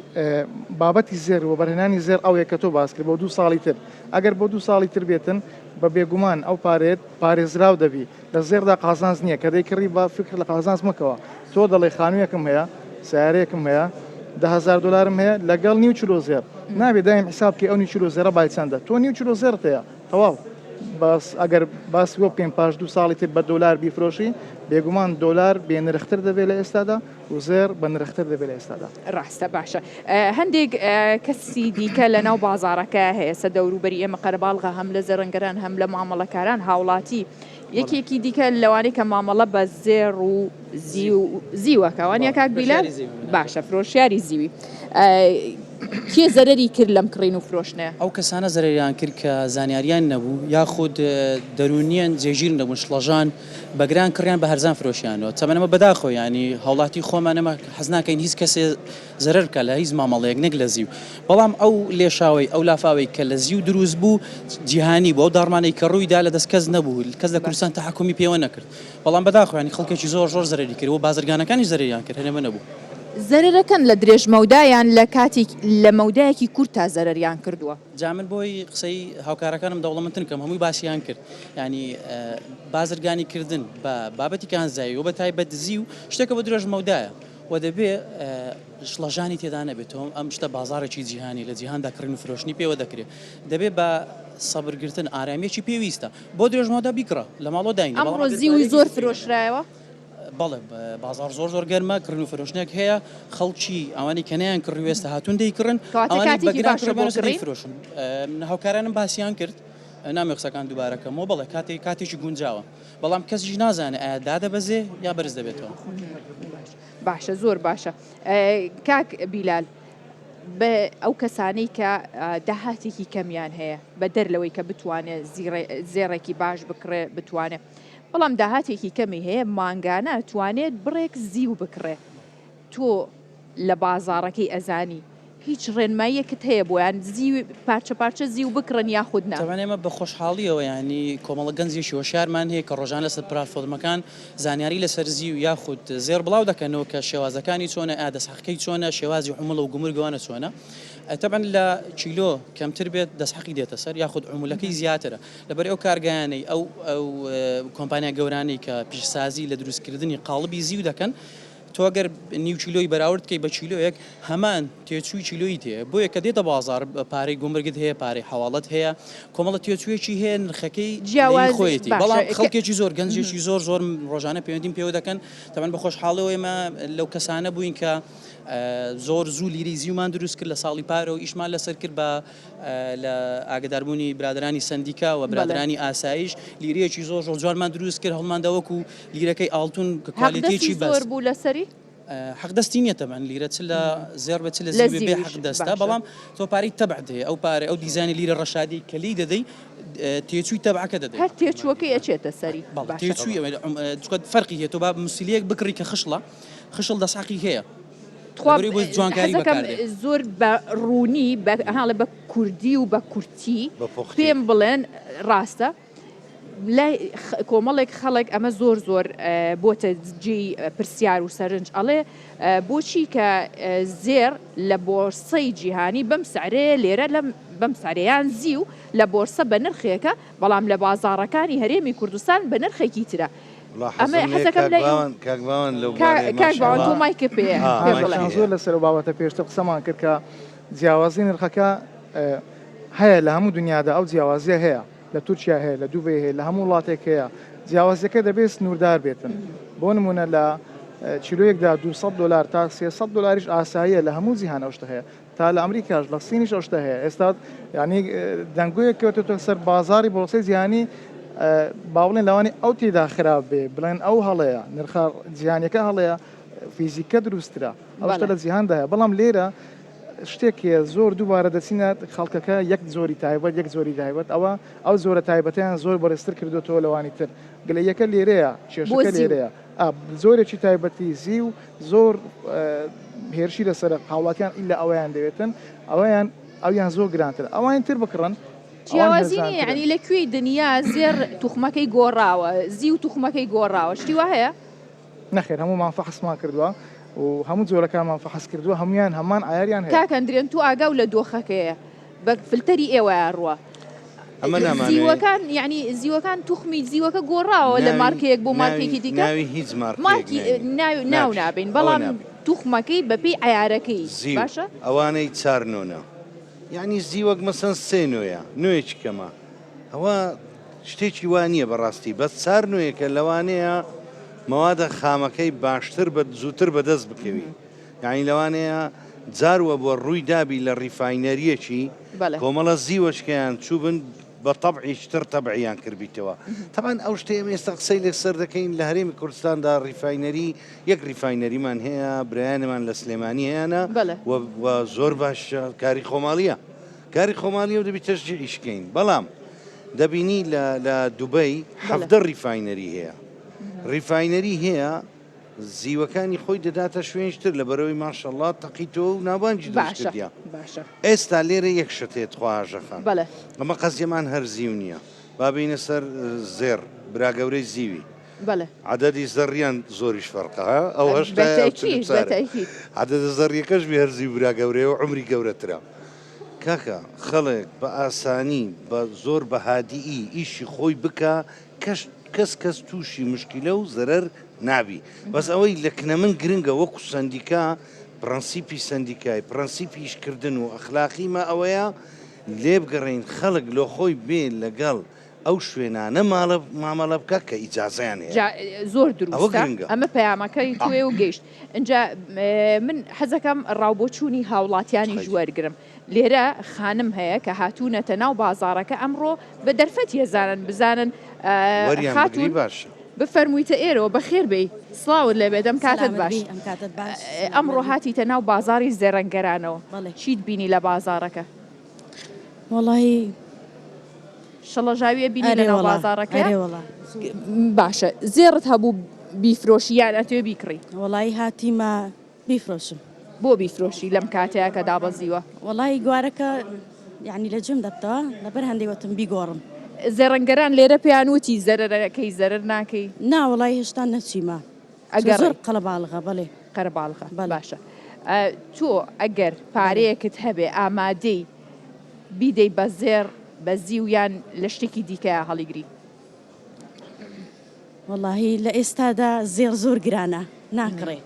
بابەتی زێر و بەرهێنانی زێر ئەوەیە کە تۆ باس کرد بۆ 2 ساڵی تر ئەگەر بۆ 2 ساڵی تر بێتن بە بێگومان ئەو پارێت پارێزراو دەبی لە زێردا قازانج نییە کە دەیکڕی بە فکر لە قازانج مەکەوە تۆ دەڵێ خانوویەکم هەیە سیارەیەکم هەیە $10,000 هەیە لەگەڵ نیو چلۆ زێر نابێ دایم حساب کە ئەو نیو چلۆ زێرە بای چەندە تۆ نیو چلۆ زێرت هەیە تەواو بەس ئەگەر باسی وە بکەین پاش 2 ساڵی تر بە $1 بیفرۆشی بێگومان $1 بێنرختر دەبێت لە ئێستادا و زێر بە نرختر دەبێت لە ئێستادا ڕاستە باشە هەندێک کەسی دیکە لە ناو بازارەکە هەیە سە دەوروبەری ئێمە قەرەباڵغا هەم لە زەرەنگەران هەم لە مامەڵەکاران هاوڵاتی یەکێکی دیکە لەوانەی کە مامەڵە بە زێر و زیوەکەوانە کاک بیلە باشە فرۆشیاری زیوی کێ زەرەری کرد لەم کڕین و فرۆشتنە ئەو کەسانە زەرەریان کرد کە زانیاریان نەبوو یاخود دەرونیان جێگیر نەبوون شڵەژان بەگران کڕیان بە هەرزان فرۆشیانەوە تەمەنەمە بەداخۆ ینی هەوڵاتی خۆمانەمە حەز ناکەین هیچ کەسێ زەرەر بکە لە هیچ مامەڵەیەک نەک لە زیو بەڵام ئەو لێشاوی ئەو لافاوی کە لە زیو دروست بوو جیهانی بۆ ئەو داڕمانەی کە ڕوویدا لە دەست کەس نەبوو کەس لە کوردستان تەحکومی پێوە نەکرد بەڵام بەداخۆ ینی خەڵکێکی زۆر زەرەری کرد و بازرگانەکانی زەرەریان کرد هەنێمە نەبوو زەرەکەن لە درێژمەودایان لە کاتێک لە مەودایەکی کورت تا زەرەریان کردووە. جا من بۆی قسەی هاوکارەکانم دەوڵەمەندتر کەم هەمووی باسییان کرد ینی بازرگانی کردن بە بابەتی کانزایی و بە تایبەت زی و شتێکە بە درێژمەودایە و دەبێ شڵەژانی تێدا نەبێتەوە ئەم شتە بازارێکی جیهانی لە جیهاندا کڕین و فرۆشتنی پێوە دەکرێت دەبێت بە سەبرگرتن ئارامێکی پێویستە بۆ درێژمەودا بیکڕە لە ماڵۆ داین ئەمڕۆ زیوی زۆر فرۆشرایەوە. بەڵێ بازار زۆر گەرمە کڕن و فرۆشتنێک هەیە خەڵکی ئەوانی کەنیان کڕوێستە هاتوون دەیکڕن فرۆشن هاوکارانم باسییان کرد نامی قسەکان دووبارەکەمەوە بڵێ کاتێکی گونجاوە بەڵام کەسیش نازانێت ئایا دادەبەزێ یا بەرز دەبێتەوە. باشە زۆر باشە کاک بیلال بە ئەو کەسانەی کە داهاتێکی کەمیان هەیە بە دەرلەوەی کە بتوانێت زێڕێکی باش بکڕێ بتوانێت بەڵام داهاتێکی کەمی هەیە ماگانە توانێت بڕێک زیو بکڕێ تۆ لە بازاڕەکەی ئەزانی هیچ ڕێنماییەکت هەیە بۆیان زیو پارچە زیو بکڕن یاخود نا ئێمە بە خۆشحاڵیەوە ینی کۆمەڵە گەنجێکی وەشارمان هەیە کە ڕۆژان لەسەر پلاتفۆرمەکان زانیاری لەسەر زی و یاخود زێر بڵاو دەکەنەوە کە شێوازەکانی چۆنە ئادەسحەقەی چۆنە شێوازی عموڵە و گومرگوانە چۆنە تەبەن لە چیلۆ کەمتر بێت دەسحەقی دێتە سەر یاخود عمولەکەی زیاترە لەبەر ئەو کارگایانەی ئەو کۆمپانیا گەورانەی کە پیشسازی لە دروستکردنی قاڵبی زیو دەکەن تۆگەر نیو چیلۆی بەراوردکەی بە چیلۆیەک هەمان تێچووی چیلۆی تێ بۆیە کە دێتە بازار پارەی گومرگت هەیە پارەی حواڵەت هەیە کۆمەڵە تێچوویەکی هەیە نرخەکەی خۆیەتی بەڵام خەڵکێکی زۆر گەنجێکی زۆر ڕۆژانە پەیوەندیم پێوە دەکەن تەمەن بە خۆشحاڵەوە ئێمە لەو کەسانە بووین کە زۆر زوو لیری زیومان دروست کرد لە ساڵی پارە و ئیشمان لەسەر کرد بە لە ئاگداربوونی برادرانی سندیکا و برادرانی ئاسایش لیرەیەکی زۆر جوانمان دروست کرد هەڵماندەوەکو لیرەکەی ئاڵتون کە کوالیتیی زۆر بوو لەسەری حەقدەستی نیە تەمەن لیرە چ لە زێر بە چ لە زیوی بێ حەقدەستە بەڵام تۆ پارەی تەبعت هەیە ئەو پارە ئەو دیزانی لیرە ڕەشادی کە لی دەدەی تێچووی تەبعەکە دەدەی هەر تێچووەکەی ئەچێتە سەری تێچووی فەرقی هەیە تۆ با موسیلەیەک بکڕی کە خشڵ دەساقی هەیە زۆر بە ڕوونی هاڵە بە کوردی و بە کورتی پێم بڵێن ڕاستە لای کۆمەڵێک خەڵک ئەمە زۆر بۆتە جێی پرسیار و سەرنج ئەڵێ بۆچی کە زێر لە بۆرسەی جیهانی بەم سعرەیە لێرە بەم سعرەیان زی و لە بۆرسە بە نرخێکە بەڵام لە بازاڕەکانی هەرێمی کوردستان بە نرخێکی ترە ئەمە حەزەکەم لە مایکە پێ زۆر لەسەر باوەتە پێشتە قسەمان کرد کە جیاوازی نرخەکە هەیە لە هەموو دنیادا ئەو جیاوازیە هەیە لە تورکیا هەیە لە دووبێ هەیە لە هەموو وڵاتێک هەیە جیاوازەکە دەبێت سنووردار بێتن بۆ نمونە لە چیلۆیەکدا $200 تا $300 ئاساییە لە هەموو جیهان ئەوشتە هەیە تا لە ئەمریکاش لە سینیش ئەوشتە هەیە ئێستا ینی دەنگۆیەک کەوتێتە سەر بازاری بۆرسەی جیهانی باوڵێن لەوانی ئەو تێدا خراپ بێ بڵێن ئەو هەڵەیە نرخە جیهانیەکە هەڵەیە فیزیکە دروسترا ئەوشتە لە جیهاندا هەیە بەڵام لێرە شتێکە زۆر دووبارە دەچینات خەڵکەکە یەک زۆری تایبەت یەک زۆری تایبەت ئەو زۆرە تایبەتیان زۆر بەرزتر کردوەوە لەوانی تر گلەیەکە لێرەیە کێشەکە لێرەیە زۆرێکی تایبەتی زی و زۆر هێرشی لەسەر هاوڵاتیان ئیلا ئەویان دەوێتن ئەویان زۆر گرانتر ئەوان تر بکڕن جیاوازینی ینی لەکوێی دنیا زێر توخمەکەی گۆڕاوە زی و توخمەکەی گۆڕاوە شتی وا هەیە نەخێر هەمومان فەحسمان کردووە و هەموو جۆرەکانمان فەحس کردووە هەمویان هەمان ئایاریان هەیە کاکەندرێن تو ئاگاو لە دۆخەکەیە بە فلتەری ئێوە ڕوە زیوەکان یعنی زیوەکان توخمی زیوەکە گۆڕاوە لە مارکەیەک بۆ مارکێکی دیکە مارکی ناو نابین بەڵام توخمەکەی بەپی ئایارەکەی باشە ئەوانەی چارنۆنە یعنی زیوەک مەسەن سێ نوێیە نوێیەکی کەمە ئەوە شتێکی وانە بەڕاستی بەس چار نوێیەکە لەوانەیە مەوادە خامەکەی باشتر زووتر بەدەست بکەوی یعنی لەوانەیە جارووە بۆ ڕووی دابی لە ڕیفاینەریەکی کۆمەڵە زیوەشکیان چوبن بە تەبعیشتر تەبعیان کردیتەوە تەمان ئەو شتەیە ئێستا قسەی لەسەر دەکەین لە هەرێمی کوردستاندا ڕیفاینەری یەک ڕیفاینەریمان هەیە برایانمان لە سلێمانی هەیەە و زۆر باش کاری خۆماڵیە و دەبی تەشجیعیشکەین بەڵام دەبینی لە دوبەی 17 ڕیفاینەری هەیە ڕیفاینەری هەیە زیوەکانی خۆی دەداتە شوێنشتر لە بەرەوەی ماشەڵڵا تەقیتەوە و ناوانجی دروستکردیە ئێستا لێرە یەک شتێت خواژەخان ئەمە قەزیەمان هەر زیو نییە با بینە سەر زێر براگەورەی زیوی بەڵێ عددی زەڕیان زۆریش فەرقە ئەو هەشتا بەتەکید عدد زەڕیەکەش بێ هەرزی برا گەورەیە و عمری گەورەترە کاکە خەڵک بە ئاسانی بە زۆر بەهادیئی ئیشی خۆی بکە کەس تووشی مشکلە و زەرەر نابی بەس ئەوەی لە کنە من گرنگە وەکو سندیکا پرەنسیپی سندیکای پرەنسیپی ئیشکردن و ئەخلاقیمە ئەوەیە لێ بگەڕین خەڵک لۆ خۆی بێ لەگەڵ ئەو شوێنانە مامەڵە بکە کە ئیجازیان هەیە زۆر دروستە ئەمە پەیامەکەی توێ و گەیشت اینجا من حەزەکەم ڕاوبۆچوونی هاوڵاتیانی ژوەرگرم لێرە خانم هەیە کە هاتوونەتە ناو بازارەکە ئەمڕۆ بە دەرفەتی هێزانن بزانن خاتون باش بفەرموویتە ئێرەوە بەخێر بێ سڵاوت لێ بێدەم کاتت باش ئەمڕۆ هاتیتە ناو بازاری زێڕەنگەرانەوە چیت بینی لە بازارەکە وڵی شەڵەژاویە بینی لە ناو بازارەکە باشە زێڕت هەبوو بیفرۆشییان ئەتوێ بیکڕی وڵی هاتیمە بیفرۆشم بۆ بیفرۆشی لەم کاتەیە کە دابەزیوە وڵی گوارەکە یعنی لە جم دەبتەوە لەبەر هەندێک وتم بیگۆڕم زێڕەنگەران لێرە پێیانوتی زەرەرەکەی زەرەر ناکەی ناوەڵی هێشتا نەچیمە ئەگەر زۆر قەڵەباڵغە بڵێ قەرەباڵغە باشە تۆ ئەگەر پارەیەکت هەبێ ئامادەی بیدەی بە زێر بە زیویان لە شتێکی دیکەیە هەڵیگری وەڵاهی لە ئێستادا زێر زۆر گرانە ناکڕێ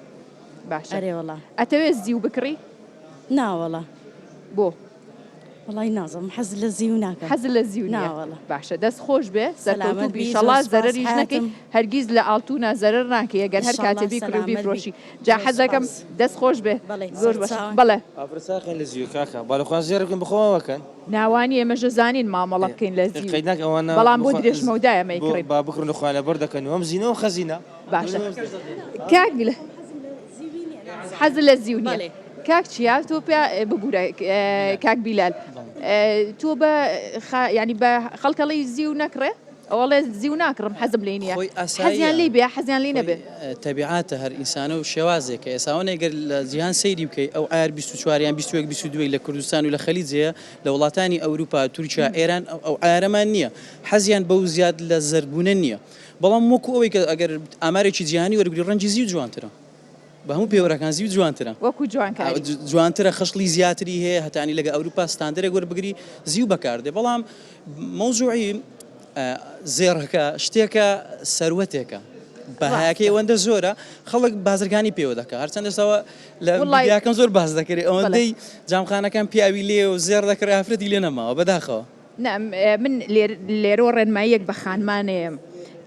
باشە ئەرێوەڵا ئەتەوێت زیو بکڕی ناوەڵە بۆ وڵی نازم حەز لە زیو ناکە حەز لە زیو ناوەڵە باشە دەست خۆش بێ سەرکەوتوو بیشەڵا زەرەریش نەکەی هەرگیز لە ئاڵتونا زەرەر ناکەی ئەگەر هەر کاتێ بیکڕی بیفرۆشی جا حەزەکەم دەست خۆش بێ زۆر باش بەڵێ ئافرساخین لە زیو کاکە باڵخوان زێرەکەن بخۆوەکەن ناوانی ئێمەژە زانین مامەڵە بکەین لە زیو بەڵام بۆ درێژمەودایە مەیکڕین با بکڕن خوان لە بەر دەکەن وەم زیینەوە خەزینە باشە کاک حەز لە زیو نیە کاک چیا تۆ پێ ببوورە کاک بیلال تۆ بە ینی بە خەڵکەڵی زیو نەکڕێ ئەوڵێ زیو ناکڕم حەزم لێ نیە حەزیان لی بێ حەزیان لی نەبێ تەبیعاتە هەر ئینسانە و شێوازێکە ئێساوەنێگەر لە جیهان سەیری بکەی ئەو ئایر 24یان 21 لە کوردستان و لە خەلیجەیە لە وڵاتانی ئەوروپا تورکیا ئێران ئەو ئارەمان نییە حەزیان بەو زیاد لە زەربوونە نییە بەڵام وەکو ئەوەی کە ئەگەر ئامارێکی جیهانی وەرگری ڕەنجی زیو جوانترە بە هەموو پێوەەکان زیو جوانترە وەکو جوانترە خشتڵی زیاتری هەیە هەتانی لەگە ئەوروپا ستاندەرێک وەربگری زیو بەکاردێ بەڵام مەوزوعی زێڕەکە شتێکە سەروەتێکە بەهایەکەی ئەوەندە زۆرە خەڵک بازرگانی پێوە دەکە هەرچەند دەستەوە لە وڵایەکەم زۆر باز دەکرێت ئەوەندەی جامخانەکان پیاوی لێ و زێر دەکرێت ئافرەتی لێ نەماوە بەداخەوە من لێرەوە ڕێنماییەک بە خانمانەیە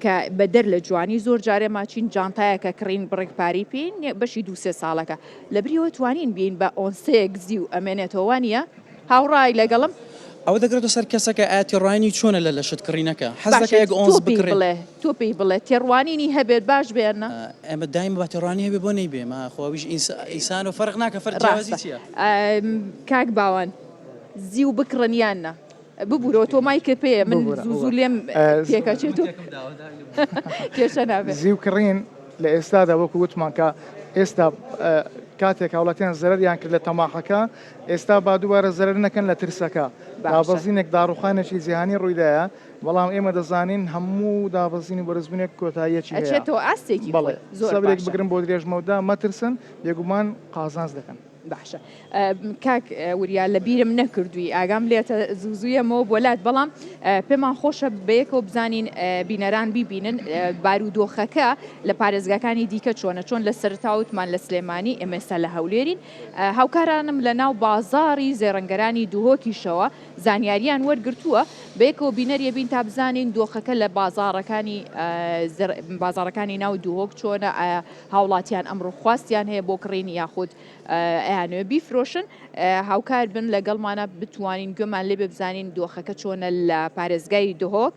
کە بەدەر لە جوانی زۆر جارێ ماچین جانتایەکە کڕین بڕێکپاری پێین بەشی 2-3 ساڵەکە لەبریەوە توانین بین بە ئۆنسەیەک زیو ئەمێنێتەوە نیە هاوڕای لەگەڵم ئەو دەگرێتە سەر کەسەکە ئاەتیڕوانی چۆنە لە شتکڕینەکە حەزەکەیەک ئۆنس بکڕێ تۆ پێی بڵێ تێڕوانینی هەبێت باش بێنە ئەمە دایم بە تێڕوانی هەبێ بۆ نەیبێ ما خۆویش ئینسان و فەرق ناکە فەرجیازی چییە کاک باوان زیو بکڕنیانە ببوورەوە تۆ مایکە پێ من زوو لێم پێکەچێت و کێشە نابێت زیو کڕین لە ئێستادا وەکو وتمان کە ئێستا کاتێک هاوڵاتیان زەرریان کرد لە تەماحەکە ئێستا با دووبارە زەرەر نەکەن لە ترسەکە دابەزینێک داڕوخانێکی جیهانی ڕوویدایە بەڵام ئێمە دەزانین هەموو دابەزینی بەرزبوونێک کۆتاییەکی ئەچێتەوە ئاستێکی بەڵێ سەبرێک بگرن بۆ درێژمەودا مەترسن بێگومان قازانز دەکەن باشە کاک وریا لە بیرم نەکردووی ئاگام لێتە زووزویەمەوە بۆلات بەڵام پێمان خۆشە بەیەکەوە بزانین بینەران بیبینن بارودۆخەکە لە پارێزگاکانی دیکە چۆنە چۆن لە سەرتاوتمان لە سلێمانی ئێمێستا لە هەولێرین هاوکارانم لە ناو بازاری زێڕەنگەرانی دوهۆکیشەوە زانیاریان وەرگرتووە بەیەکەوە بینەریە بین تا بزانین دۆخەکە لە بازارەکانی ناو دوهۆک چۆنە هاوڵاتیان ئەمڕۆ خواستیان هەیە بۆ کڕینی یاخود ئەیانوێ بیفرۆشن هاوکار بن لەگەڵمانە بتوانین گوێمان لێ بزانین دۆخەکە چۆنە لە پارێزگای دهۆک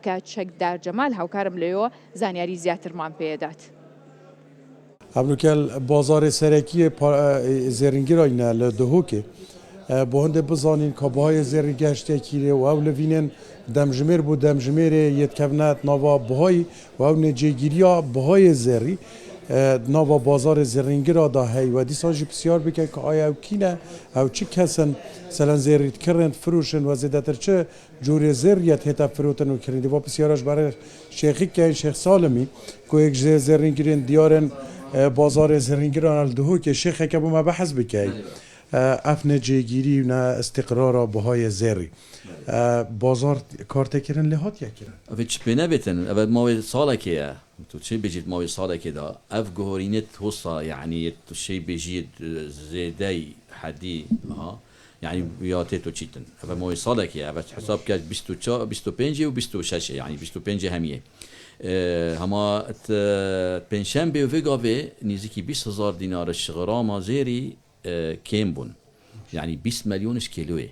کە چەکدار جەمال هاوکارم لێەوە زانیاری زیاترمان پێدات. هەبلوکەل بازارê serekiyê zêringirayîne li Duhokê bi hûndê bizanîn kabahayê zêrîngeştekî rê û ew li vînên demjimêr bû demjimêrê yêdkevne nava bihayî û ew nêcêgiriya bihayê zêrî ناوا بازار زرینگرا دا هی و دیسان جی بسیار بکن که آیا او کینه او چی کسن سلان زرید کرن فروشن و زیادتر چه جوری زریت هتا فروتن و کرن دیوا بسیارش برای شیخی که شیخ سالمی که یک زرینگرین دیارن بازار زرینگران الدهو که شیخ که بما بحث بکی افن جیگیری و استقرار بهای زری بازار کارت کردن لحات یا کردن اوچ بنا بتن اول ما ساله که تو چه بجید ما ساله که دا اف جهورینت حصة يعني تو شيء بيجيد زيداي حدي ها يعني وياتي تو تشيتن اول ما ساله که اول حساب کرد 25 و 26 يعني 25 همیه هما پنجشنبه و وگاوه نزدیکی 20,000 دینار غرام زیری کم بون يعني 20 مليونش كيلوه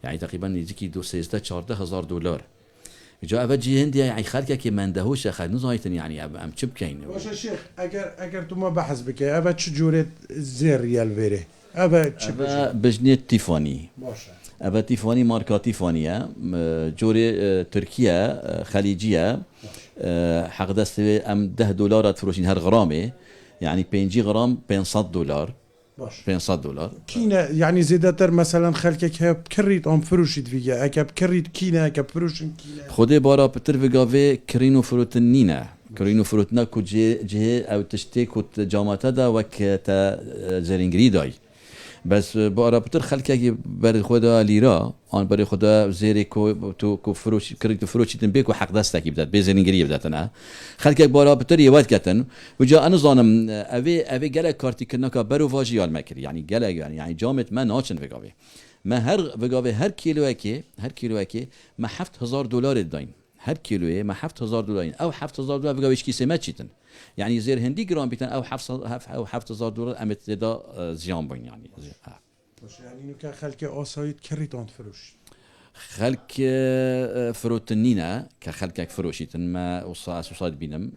يعني تقريبا نزدیکی 13-14,000 دلار جا اوجی هندی يعني خلقه که من دهوش خد نزایتن يعني ام چه بکین باشه شیخ اگر تو ما بحث بکی اول چه جوره زیر ریال وره اول چه بجنیت تیفانی باشه اول تیفانی مارکا تیفانیه جوره ترکیه خلیجیه حق دست ام 10 دلار تفروشین هر غرامه يعني 5 غرام 500 دلار 500 دلار كينا يعني زيادتر مثلا خلكك هب كريت ام فروشيت فيها اكب كريت كينا اكب فروشن كينا خدي بارا بتر فيغافي كرينو فروتنينا كرينو فروتنا كو جي او تشتي كو جاماتا دا وك تا زرينغريداي بس بارا بتر خلكك بر خدا ليرا ان بر خدا زيري كو فروش كريت فروشيتن بيكو حق دستك بدات بزرينغري بدات انا خلكك بارا بتر يواد كتن وجا انا ظانم ابي جلا كارتي كنكا برو فاجيال مكري يعني جلا يعني جامت ما ناتشن فيغافي ما هر فيغافي هر كيلو اكي ما 7,000 دلار الدين هر كيلو ما 7,000 دلار او 7,000 دلار فيغافي شكي سماتشيتن يعني زير هندي جرام بيتن او 7,000 دلار امت دا زيان بين يعني يعني نكا خلك آسايد كريتان فروش خلك فروتنينا كخلكك فروشيتن ما وصاد بينم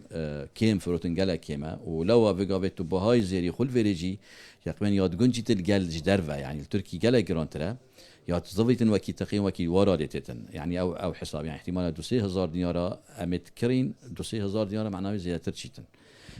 كيم فروتن جلا كيما ولو فيغافيتو بهاي زيري خل فيريجي يقمن ياد جنجيت الجل جدرفا يعني التركي جلا جرانترا يا تزويتن وكي تقيم وكي ورادتن يعني او حساب يعني احتمال 2,000 دينار امت كرين 2,000 دينار معناه زيادة ترشيتن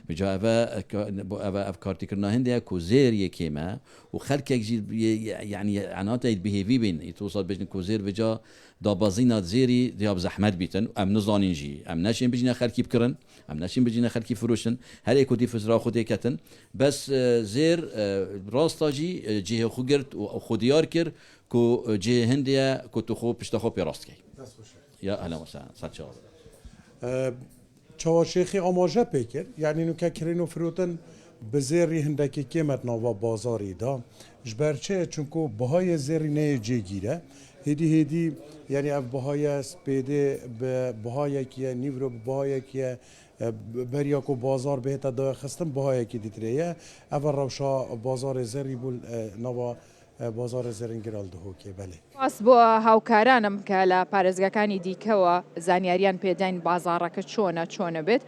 بجا أبا أفكارتي كرنا هندي أكو زير يكيما وخلك يعني عناته بيهيفي بين يتوصل بين كوزير بجا دابازينا زيري دياب زحمت بيتن أم نزانين جي أم ناشين بجينا خلكي بكرن أم ناشين بجينا خلكي فروشن هل إكو دي فزرا خودي كتن بس زير راستاجي جيه خوجرت وخوديار كر كو جيه هندية كو تخو بشتخو براستكي يا أهلا وسهلا ساتشاو چاوشیخی آماجه پیکر یعنی نو که کرینو فروتن بزیری هندکی کیمت نوا بازاری دا جبرچه چونکو بهای زیری نه جیگیره هدی یعنی اف بهای سپیده بهای کیه نیورو بهای کیه بریا کو بازار بهتا دا خستم بهای کی دیتریه اول روشا بازار زیری بول نوا بازار زرنگرال دهو که بله واس بۆ هاوکارانم کە لە پارێزگاکانی دیکەوە زانیاریان پێداین بازاڕەکە چۆنە بێت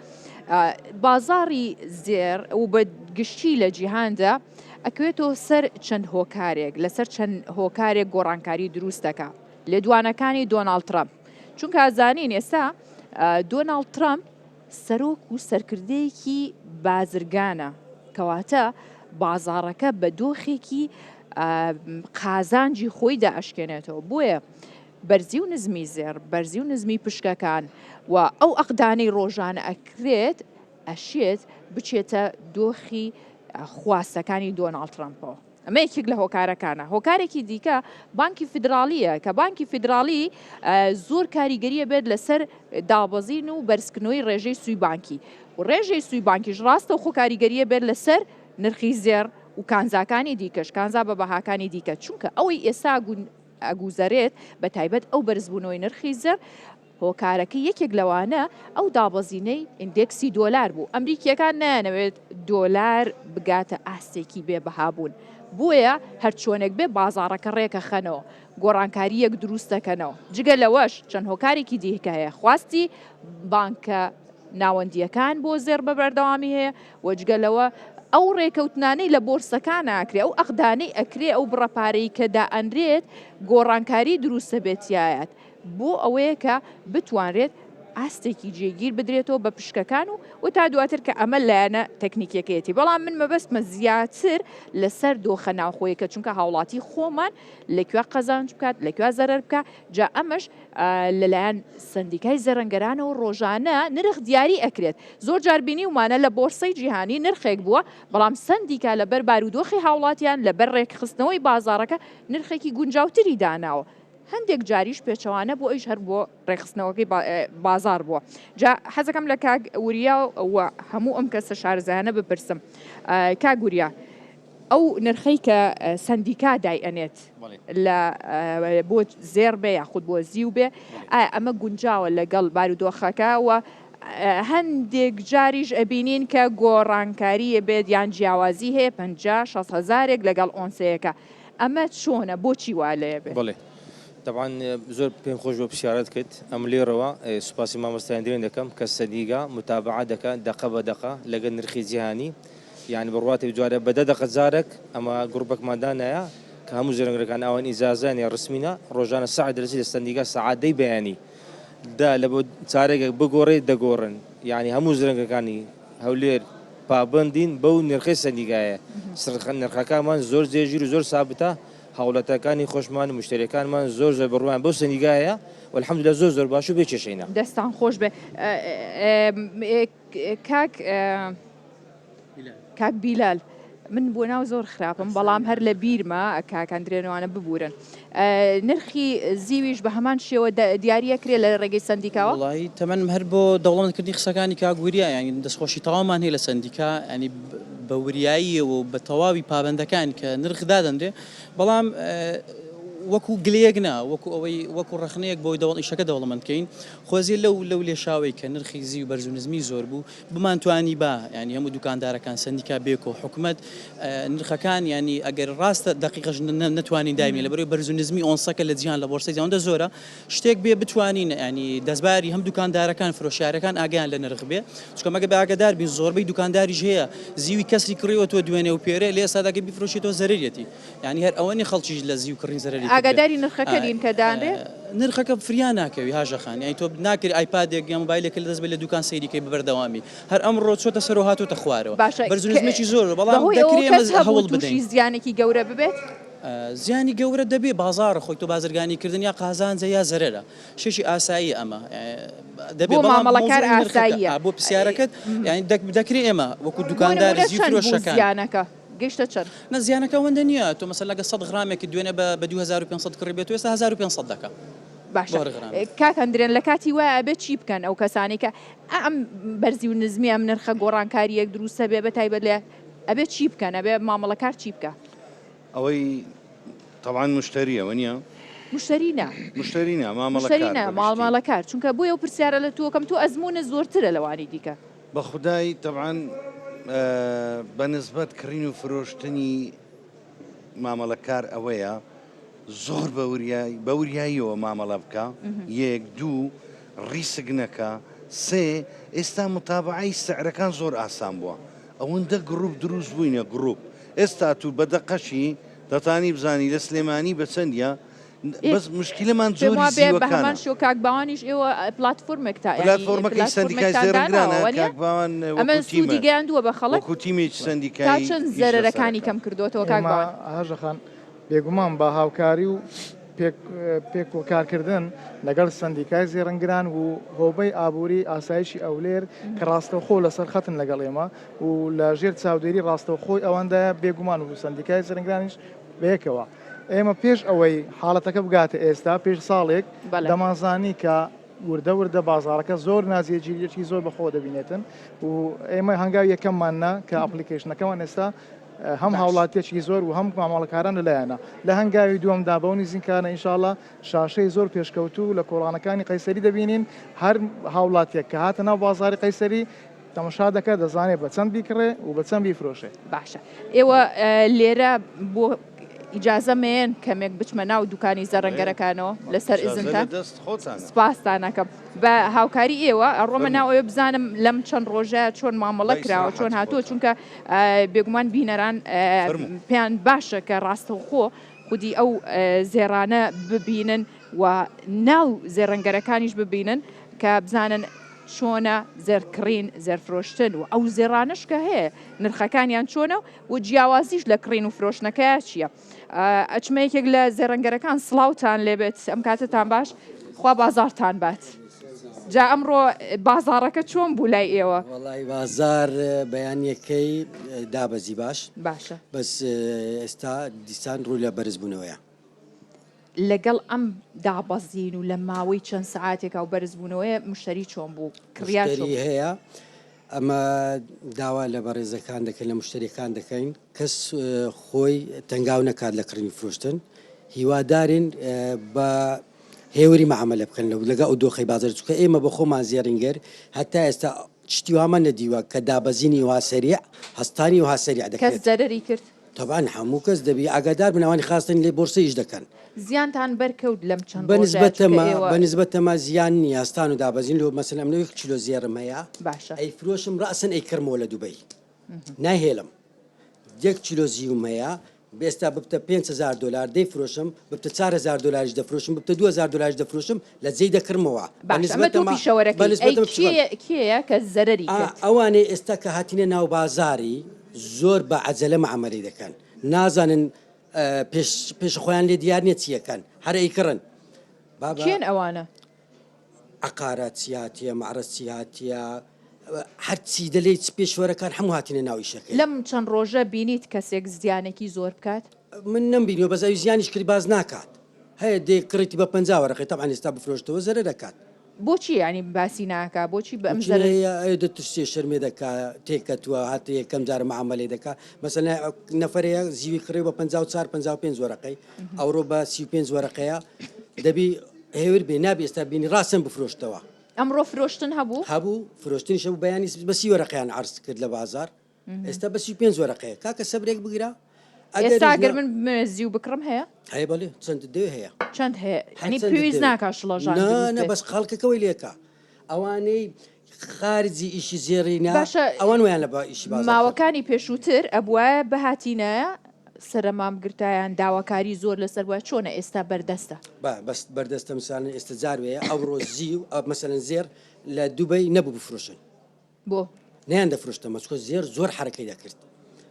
بازاری زێر و بە گشتی لە جیهاندا ئەکوێتەوە سەر چەند هۆکارێک لەسەر چەند هۆکارێک گۆڕانکاری دروست دەکا لە دوانەکانی دۆناڵد ترامپ چونکە ئازانین ئێستا دۆناڵد ترامپ سەرۆک و سەرکردەیەکی بازرگانە کەواتە بازاڕەکە بە دۆخێکی قازانجی خۆی دائشکێنێتەوە بۆیە بەرزی و نزمی زێر بەرزی و نزمی پشکەکان و ئەو ئەقدانەی ڕۆژانە ئەکرێت ئەشێت بچێتە دۆخی خواستەکانی دۆناڵد ترامپەوە ئەمە یەکێک لە هۆکارەکانە هۆکارێکی دیکە بانکی فیدراالیە کە بانکی فیدراالی زۆر کاریگەریە بێت لەسەر دابەزین و بەرزکردنەوەی ڕێژەی سووی بانکی و ڕێژەی سووی بانکیش ڕاستە و خۆ کاریگەریە بێت لەسەر نرخی زێر و کانزاکانی دیکەش کانزا بە بەهاکانی دیکە چونکە ئەوەی ئێستا ئەگوزارێت بە تایبەت ئەو بەرزبوونەوەی نرخی زێر هۆکارەکە یەکێک لەوانە ئەو دابەزینەی ئیندێکسی دۆلار بوو ئەمریکیەکان نایانەوێت دۆلار بگاتە ئاستێکی بێبەهابوون بۆیە هەر چۆنێک بێ بازاڕەکە ڕێکە خەنەوە گۆڕانکاریەک دروست دەکەنەوە جگە لەوەش چەند هۆکارێکی دیکە هەیە خواستی بانکە ناوەندیەکان بۆ زێر بە بەردەوامی هەیە وەجگە لەوە ئەو ڕێکەوتنانەی لە بۆرسەکان ئاکرێ ئەو ئەقدانەی ئەکرێ ئەو بڕەپارەی کە دائەنرێت گۆڕانکاری دروستە بێتیایەت بۆ ئەوەیە کە بتوانرێت ئاستێکی جێگیر بدرێتەوە بە پشکەکان و تا دواتر کە ئەمە لایەنە تەکنیکیەکەیەتی بەڵام من مەبەستمە زیاتر لەسەر دۆخە ناوخۆیەکە چونکە هاوڵاتی خۆمان لەکوێ قەزانج بکات لەکوێ زەرەر بکە جا ئەمەش لەلایەن سندیکای زەرەنگەرانەوە ڕۆژانە نرخ دیاری ئەکرێت زۆر جاربینی ومانە لە بۆرسەی جیهانی نرخێک بووە بەڵام سندیکا لەبەر بارودۆخی هاوڵاتیان لەبەر ڕێکخستنەوەی بازارەکە نرخێکی گونجاوتری داناوە هەندێک جاریش پێچەوانە بۆ ئەیش هەر بۆ ڕێخستنەوەکەی بازار بووە جا حەزەکەم لە کاک وریا و هەموو ئەم کەسە شارزانە بپرسم کاک وریا ئەو نرخەی کە سندیکا دایئەنێت لە بۆ زێر بێ یاخود بۆ زیو بێ ئەمە گونجاوە لەگەڵ بارودۆخەکە و هەندێک جاریش ئەبینین کە گۆڕانکاریە بێت یان جیاوازی هەیە 50-60 هەزارێک لەگەڵ ئۆنسەیەەکە ئەمە چۆنە بۆچی وا لەیە بێت طبعا زۆر پێم خۆش بۆ پرسیارەت کرد ئەم لێرەوە سوپاسی مامۆستایان دەکەم کە سەدیگا متابعە دەکە دەقە بە دەقە لەگەڵ نرخی جیهانی يعني بڕواتی جوارە بە دەدەقە جارێک ئەمە گروپێکماندانایە کە هەموو زێرەنگەکان ئەوان ئیزازانی ڕسمینە ڕۆژانە سعی دەرسی لە سەندیگا سەعادەی بەیانی دا لە بۆ چارێکێک بگۆڕێ دەگۆڕن یعنی هەموو زرنگەکانی هەولێر پابندین بەو نرخی سەندیگایە نرخەکانمان زۆر جێژیر و زۆر سابتە هاوڵەتەکانی خۆشمان و مشتریەکانمان زۆر زۆر بڕوان بەو سەندیگایە والحەمدولillah زۆر زۆر باش و بێچێشینە دەستان خۆش بێ کاک بیلال من بۆ ناو زۆر خراپم بەڵام هەر لە بیرمە کاکەندرێنەوانە ببورن نرخی زیویش بە هەمان شێوە دیاریە کرێ لە ڕێگەی سندیکاوە وڵی تەمەن هەر بۆ دەوڵەمەندکردنی قسەکانی کاگوریە ینی دەستخۆشی تەوامان هەیە لە سندیکا ینی بە وریایی و بە تەواوی پابندەکان کە نرخ دادەندێ بەڵام وەکو گلەیەکنا وەکو ئەوەی وەکو ڕخنەیەک بۆی ئیشەکە دەوڵەمەندکەین خۆزیە لەو لێشاوی کە نرخی زی و بەرزونزمی زۆر بوو بمانتوانی با ینی هەموو دوکاندارەکان سندیکا بێک و حکوومەت نرخەکان ینی ئەگەر ڕاستە دقیقەش نتوانین دایمی لە بەرەوەی بەرزونزمی ئۆنسەکە لە جیهان لە بۆرسەی جیهاندا زۆرە شتێک بێ بتوانین ینی دەستباری هەم دوکاندارەکان فرۆشیارەکان ئاگیان لە نرخ بێ چونکە مەگە بە ئاگادار بین زۆربەی دوکانداریش هەیە زیوی کەسری کڕیوە تۆ دوێنێ و پێرە لێ ساداگە بیفرۆشیتەوە زەرریەتی ینی هەر ئەوەنی خەڵکیش لە زیو کڕین زەرری ئاگاداری نرخەکە کە دانرێ نرخەکە فریان ناکەوی هاژەخان یانی تۆ ناکرد ئایپادێک یا مۆبایلێک لە دەست بێت لە دوکان سەیریکەی ببەردەوامی هەر ئەمڕۆ چۆتە سەر و هاتوتە خوارەوە بەرزونزمێکی زۆر بەڵام دەکرێت هەوڵ بدەین زیانێکی گەورە ببێت زیانی گەورە دەبێ بازار خۆی تۆ بازرگانی کردن یا قازانجە یا زەرەرە شەشی ئاسایی ئەمە دەبێت مامەڵەکار ئاساییە بۆ پرسیارەکەت ینی دەکرێت ئێمە وەکو دوکاندار زی فرۆشەکان گەشتە چەند نەزیانەکە ئەوەندە نییە تۆ مەسەلا لەگە 100 غرامێکی دوێنێ بە 2500 کڕی بێت و ئێستا 1500 دەکە باشە کاکەندرێن لە کاتی وایە بێت چی بکەن ئەو کەسانی کە ئەم بەرزی و نزمی ئەم نرخە گۆڕانکاریەک دروستە بێ بە تایبەت لێ ئەبێت چی بکەن ئەبێ مامەڵەکار چی بکە ئەوەی طبعا مشتریە وەنیە مشترینە مامەڵەکار چونکە بۆ ئەو پرسیارە لە تۆکەم تۆ ئەزمونە زۆرترە لەوانی دیکە بە خودای طبعا بەنسبەت کڕین و فرۆشتنی مامەڵەکار ئەوەیە زۆر بە وریاییەوە مامەڵە بکە یەک دوو ڕیسک نەکە سێ ئێستا متابعی سعرەکان زۆر ئاسان بووە ئەوەندە گروپ دروست بووینە گروپ ئێستا تو بەدەقەشی دەتانی بزانی لە سلێمانی بە چەندە بەس مشکلەمان زۆری زیوەکانە شۆ کاکباوانیش ئێوە پلاتفۆرمەکەی سندیکای زێرەنگرانە کاکباوان ئەمە سوودی گەیاندووە بە خەڵک وەکو تیمێکی سندیکای تا چەند زەرەرەکانی کەم کردوەوە کاکباوان هاژەخان بێگومان بە هاوکاری و پێک و کارکردن لەگەڵ سندیکای زێرەنگران و هۆبەی ئابووری ئاسایشی ئەولێر کە ڕاستەوخۆ لەسەر خەتن لەگەڵ ئێمە و لە ژێر چاودێری ڕاستەوخۆی ئەوەندە بێگومان و سندیکای زێرەنگرانیش بەیەکەوە ئێمە پێش ئەوەی حاڵەتەکە بگاتە ئێستا پێش ساڵێک دەمازانی کە وردە بازارەکە زۆر نازیێجیریەکی زۆر بەخۆ دەبینێتن و ئێمە هەنگاوی یەکەمماننا کە ئەپلیکیشنەکەمان ئێستا هەم هاوڵاتیەکی زۆر و هەم مامەڵەکاران لەلایەنە لە هەنگاوی دووەمدا بەونی زیینکارە ئینشاءڵڵا شاشەی زۆر پێشکەوتو لە کۆڵانەکانی قەیسەری دەبینین هەر هاوڵاتیەک کە هاتە ناو بازاری قەیسەری تەماشا دەکە دەزانێت بە چەند بیکڕێ و بە چەند بیفرۆشێ باشە ئێوە لێرە بۆ ئیجازەمێن کەمێک بچمە ناو دوکانی زەرەنگەرەکانەوە لەسەر ئزنتان سپاسانەکەم بە هاوکاری ئێوە ئەڕۆمە ناو ئێوە بزانم لەم چەند ڕۆژە چۆن مامەڵە کراوە چۆن هاتووە چونکە بێگومان بینەران پێیان باشە کە ڕاستەوخۆ خودی ئەو زێرانە ببینن و ناو زێڕەنگەرەکانیش ببینن کە بزانن چۆنە زێرکڕین زێرفرۆشتن و ئەو زێڕانش کە هەیە نرخەکانیان چۆنە و جیاوازیش لە کڕین و فرۆشتنەکەیە چییە؟ ئەچمەیەکێک لە زێڕەنگەرەکان سڵاوتان لێبێت ئەم کاتتان باش خوا بازارتان بات. جا ئەمڕۆ بازارەکە چۆن بوو لای ئێوە؟ وڵی بازار بەیانیەکەی دابەزی باشە بەس ئێستا دیسان ڕوو لە بەرزبوونەوەیە. لەگەڵ ئەم دابەزین و لە ماوەی چەند سعاتێکا و بەرزبوونەوەی مشتری چۆن بوو کڕیاری هەیە ئەمە داوا لە بەڕێزەکان دەکەین لە مشتریەکان دەکەین کەس خۆی تەنگاو نەکات لە کڕینی فرۆشتن هیوادارین بە هێوری معاملە بکەن لەگە ئەو دۆخی بازار چکە ئێمە بە خۆمان زێڕینگەر هەتا ئێستا شتی وامان نەدیوە کە دابەزینی واسەریع هەستانی و هاسەریع دەکەێت. کەس زەرەری کرد؟ طبعاً هەموو کەس دەبی ئاگادار بنەوانی خاستن لێ بۆرسەیش دەکەن. زیانتان بەرکەوت لەم چەند بەنسبەتەمە زیان نیاستان و دابەزین لە مەسەلەم 1 کیلۆ زێڕم هەیە باشە ئەی فرۆشم ڕاستن ئەی کڕمەوە لە دووبەی ناهێڵم 1 کیلۆ زیوم هەیە بێستا ببتە $5,000 دەیفرۆشم ببتە $4,000 دەفرۆشم ببتە $2,000 دەفرۆشم لە جێی دەکڕمەوە کێیە کە زەرەری ئەوانەی ئێستا کە هاتینە ناو بازاری زۆر بە عەجەلە مەعامەلەی دەکەن نازانن پێش خۆیان لێ دیار نیە چیەکەن هەر ئەیکڕن کێن ئەوانە عقارات سیاتیە معرەز سیاتیە هەرچی دەلێت پێشوەرەکان هەموو هاتینە ناوی شەکە لەم چەند ڕۆژە بینیت کەسێک زیانێکی زۆر بکات من نمبینیەوە بەزاوی زیانیش کردی باز ناکات هەیە دێ کڕیتی بە 50 وەرەقەی تەمان ئێستا بفرۆشتەوە زەرە دەکات بۆچی ینی باسی ناکە بۆچی بە ئەم دەترسێ شەرمێ دەکا تێکەتووە هاتە یەکەم جار معاملەی دەکا مەسەلا نەفرەیە زیوی کڕی بە 54-55 وەرەقەی ئەوڕۆ بە 35 وەرەقەیە دەبی هێور بێ نابێ ئێستا بینی ڕاستن بفرۆشتەوە ئەمڕۆ فرۆشتن هەبوو فرۆشتنی شەو بەیانی بە 30 وەرەقەیان عرض کرد لە بازار ئێستا بە 35 وەرەقەیە کاکە سەبرێک بگیرە ئێستا ئەگەر من زیو بکڕم هەیە هەیە بەڵێ چەند دێ هەیە چەند هەیە ئەنی پێویست ناکە شڵەژان نە بەس خەڵکەکەوەی لێکە ئەوانەی خارجی ئیشی زێڕینە ئەوان ویان لە ئیشی بازار ماوەکانی پێشووتر ئەبووە بەهاتینە سەرمامگرتایان داواکاری زۆر لەسەر وە چۆنە ئێستا بەردەستە بەس بەردەستە مثالن ئێستا جاروەیە ئەوڕۆ زیو مەسەلەن زێر لە دووبەی نەبوو بفرۆشن بۆ نیان دەفرۆشتە مەچکۆ زێر زۆر حرەکەی دەکرد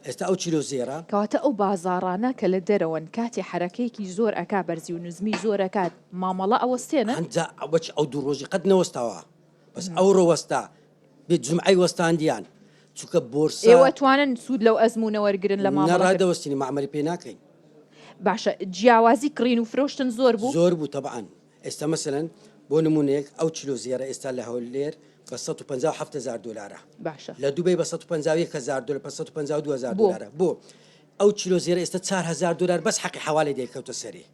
ئێستا ئەو چیلۆ زێرە کەواتە ئەو بازاڕانە کە لە دەرەوەن کاتی حرەکەیەکی زۆر ئەکا بەرزی و نزمی زۆرەکات مامەڵە ئەوەستێنە ئەوەچ ئەو دوو ڕۆژی قەت نەوەستاوە بەس ئەوڕۆ وەستا بێت جمعی وەستاندیان چونکە بۆرسا ئێوە توانن سوود لەو ئەزمونە وەرگرن لە ماڵ نەڕادەوەستنی معاملەی پێ ناکەین باشە جیاوازی کڕین و فرۆشتن زۆر بوو طبعاً ئێستا مەسەلەن بۆ نمونەیەک ئەو چیلۆ زێرە ئێستا لە هەولێر بە $157,000 باشە لە دووبەی بە $151,000 بە $152,000 بۆ ئەو چیلۆ زێرە ئێستا $4,000 بەس حەقی حواڵی دەیکەوتە سەری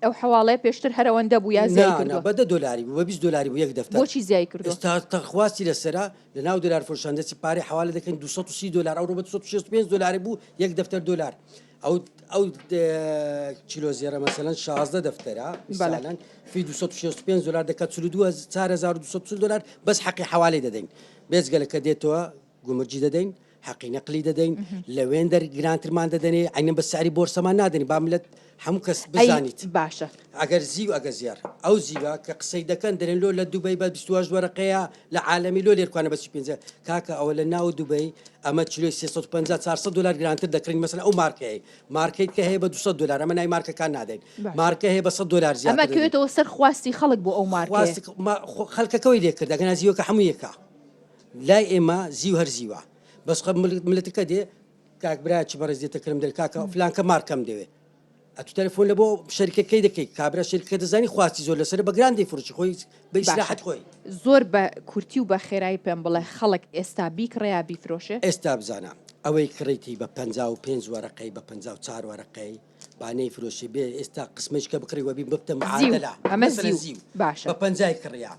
ئەو حواڵەیە پێشتر هەرەوەندە بوو یا زیای کردووە بە $10 بوو بە $20 بوو یەک دەفتەر بۆچی زیای کردووە ئێستا تەخواستی لەسەرە لە ناو دلار فروشاندەی پارەی حواڵە دەکەین $230 ئەوڕۆ بە $265 بوو یەک دەفتەر دلار ئەو چیلۆ زێرە مەسەلەن 16 دەفتەرە مثالەن فی $265 دەکات $42,240 بەس حەقی حواڵی دەدەین بێزگەلەکە دێتەوە گومرجی دەدەین حەقی نەقلی دەدەین لەوێن گرانترمان دەدەنێ عینەن بە سعری بۆرسەمان نادەنی با ملت هەموو کەس بزانیت باشە ئەگەر زیو ئەگە زیار ئەو زیوە کە قسەی دەکەن دەرێن لۆ لە دووبەی بە 28 وەرەقەیە لە عالەمی لۆ لێرکوانە بە 35 کاکە ئەوە لە ناو دووبەی ئەمە چلۆی $350-400 گرانتر دەکڕین مەسەن ئەو مارکەیت کە هەیە بە $200 ئەمە نای مارکەکان نادەین مارکە هەیە بە $100 زیاتر ئەمە کوێتەوە سەر خواستی خەڵک بۆ ئەو مارکە خەڵکەکەوەی لێ کرد ئەگەنا زیوەکە هەموو یەکە لای ئێمە زیو هەر زیوە بەس ملەتەکە دێ کاک برا چی بەڕێز دێتە کردم دەکاکە فلانکە مارکەم دەوێت ئەتو تەلەفۆن لە بۆ شەریکەکەی دەکەیت کابرا شەریکەکە دەزانی خواستی زۆر لەسەر بە گران دەیفرۆشی خۆی بە ئیسراحەت خۆی زۆر بە کورتی و بە خێرایی پێم بڵێ خەڵک ئێستا بیکڕێیا بیفرۆشێ ئێستا بزانە ئەوەی کڕیتی بە 55 وەرەقەی بە 54 وەرەقەی بانەی فرۆشی بێ ئێستا قسمێککە بکڕی وەبی ببتە معادلە ئەمە زیو باشە بە 50 کڕیا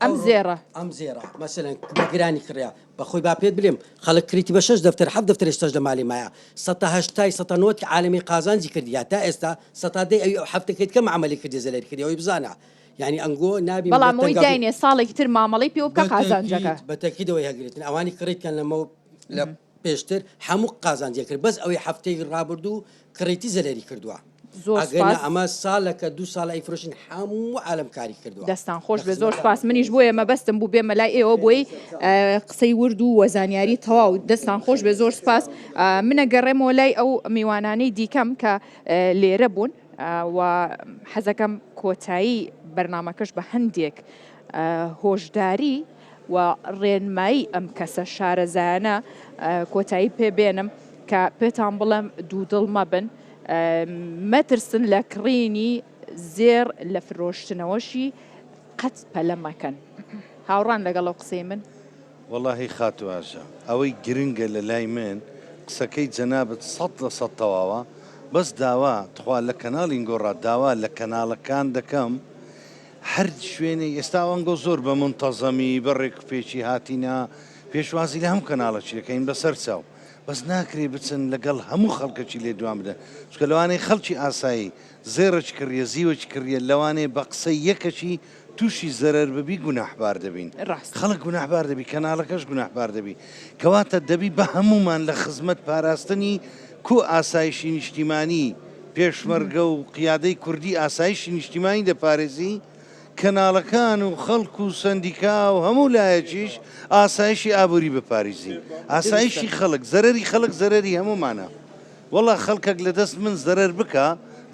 ئەم زێرە مەسەلەن بەگرانی کڕیا بەخۆی با پێت بلێم خەڵک کریتی بە 6 دەفتەر 7 دەفتەر ئێستاش لە مالی مایە 180 عالمی قازانجی کردیا تا ئێستا 100 ئەو هەفتەکەیت کە معاملەی کردی زەلێر کردی ئەوی بزانە یعنی ئەنگۆ نابی بەڵام ئەوی داینێ ساڵێکی تر مامەڵی پێ بکە قازانجەکە بەتەکیدەوەی هەگرێتن ئەوانی کڕیتکەن لە پێشتر هەموو قازانجی کرد بەس ئەوەی هەفتەی ڕابردوو کڕیتی زەلێری کردووە زۆر سپاس ئەمە ساڵەکە 2 ساڵ ئەیفرۆشین هەموو عالم کاری کردووە دەستان خۆش بێ زۆر سپاس منیش بۆ ئێمە بەستم بوو بێمە لای ئێوە بۆی قسەی ورد و وەزانیاری تەواو دەستان خۆش بێ زۆر سپاس منە گەڕێمەوە لای ئەو میوانانەی دیکەم کە لێرە بوون و حەزەکەم کۆتایی بەرنامەکەش بە هەندێک هۆشداری و ڕێنمایی ئەم کەسە شارەزایانە کۆتایی پێبێنم کە پێتان بڵێم دوودڵ مەبن مەترسن لە کڕینی زێر لە فرۆشتنەوەشی قەت پەلە مەکەن هاوڕان لەگەڵ ئەو قسەی من واللهی خاتوواژە ئەوەی گرنگە لە لای من قسەکەی جەنابەت 100% تەواوە بەس داوا تخوا لە کەناڵین گۆڕا داوا لە کەناڵەکان دەکەم هەر شوێنی ئێستا ئەنگۆ زۆر بە منتەزەمی بەڕێک پێچی هاتینا پێشوازی لە هەم کەناڵەکی دەکەین بەسەر چاو بەس ناکرێ بچن لەگەڵ هەموو خەڵکەکی لێ دوام بدە چکە لەوانەیە خەڵکی ئاسایی زێڕەش کردە زیوەش کردە لەوانەیە بە قسەی یەکەشی تووشی زەرەر ببی گوناحبار دەبین خەڵک گوناحبار دەبی کەناڵەکەش گوناحبار دەبی کەواتە دەبی بە هەمومان لە خزمەت پاراستنی کو ئاسایشی نیشتیمانی پێشمەرگە و قیادەی کوردی ئاسایشی نیشتیمانی دەپارێزی کەناڵەکان و خەڵک و سندیکا و هەموو لایەکیش ئاسایشی ئابووری بپارێزی ئاسایشی خەڵک زەرەری خەڵک زەرەری هەمومانە وەڵا خەڵکێک لە دەست من زەرەر بکە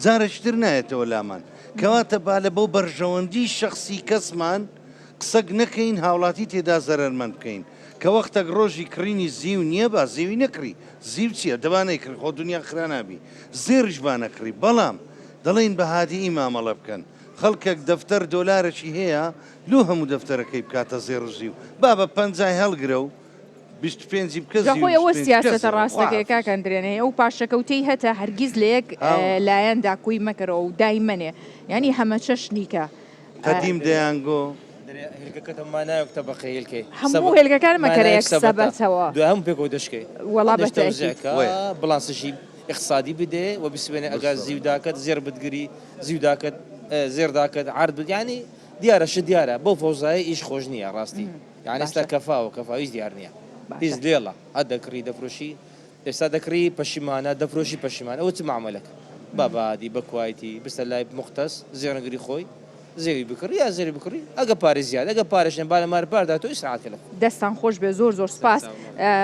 جارەشتر نایەتەوە لامان کەواتە با لە بەو بەرژەوەندی شخصی کەسمان قسەک نەکەین هاوڵاتی تێدا زەرەرمەند بکەین کە وەختێک ڕۆژی کڕینی زیو نییە با زیوی نەکری زیو چییە دەبانەی کرد خۆ دنیا خرانابی زێریش با نەکری بەڵام دەڵێن بە هادی مامەڵە بکەن خەڵکێک دەفتەر دۆلارێکی هەیە لۆ هەموو دەفتەرەکەی بکاتە زێر و زیو با بە 50 هەڵگرە و 25 بکە خۆی ئەوە سیاسەتە ڕاستەکەی کاکەندرێنێ ئەو پاشەکەوتەی هەتە هەرگیز لە یەک لایەندا کوی مەکەرەوە و دایمەنێ ینی هەمە چەشنیکە قەدیم دەیانگۆ هەموو هێلگەکان مەکەرەیەک سەبەتەوە هەم پێکەوە دەشکەی وەڵا بڵانسشی اقتصادی بدێ و بسوێنێ ئەگا زیوداکەت زێر بتگری زیوداکەت زێرداکەت عرض ینی دیارەش دیارە بۆ فۆزایی ئیش خۆش نییە ڕاستی یعنی ئێستا کەفاوە کەفاویش دیار نییە هیچ لێڵە هە دەکڕی دەفرۆشی ئێستا دەکڕی پەشیمانە دەفرۆشی پەشیمانە ئەوە چ معاملەکە بابادی بەکوایتی بستە لای مختص زێڕەگری خۆی زێوی بکڕی یا زێری بکڕی ئەگە پارێ زیاد ئەگە پارێشن با لە مارپاردا تۆ ئیسراعاتکە دەستان خۆش بێ زۆر زۆر سپاس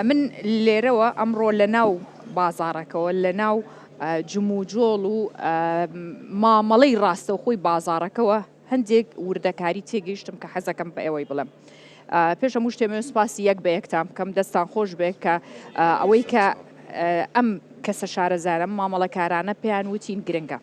من لێرەوە ئەمڕۆ لە ناو بازارەکەەوە لە ناو جموجۆڵ و مامەڵەی ڕاستە و خۆی بازارەکەەوە هەندێک وردەکاری تێگەیشتم کە حەزەکەم بە ئێوەی بڵم پێش هەموو شتێمە سوپاسی یەک بە یەکتان بکەم دەستان خۆش بێ کە ئەوەی کە ئەم کەسە شارەزارە مامەڵەکارانە پێیان وتین گرنگە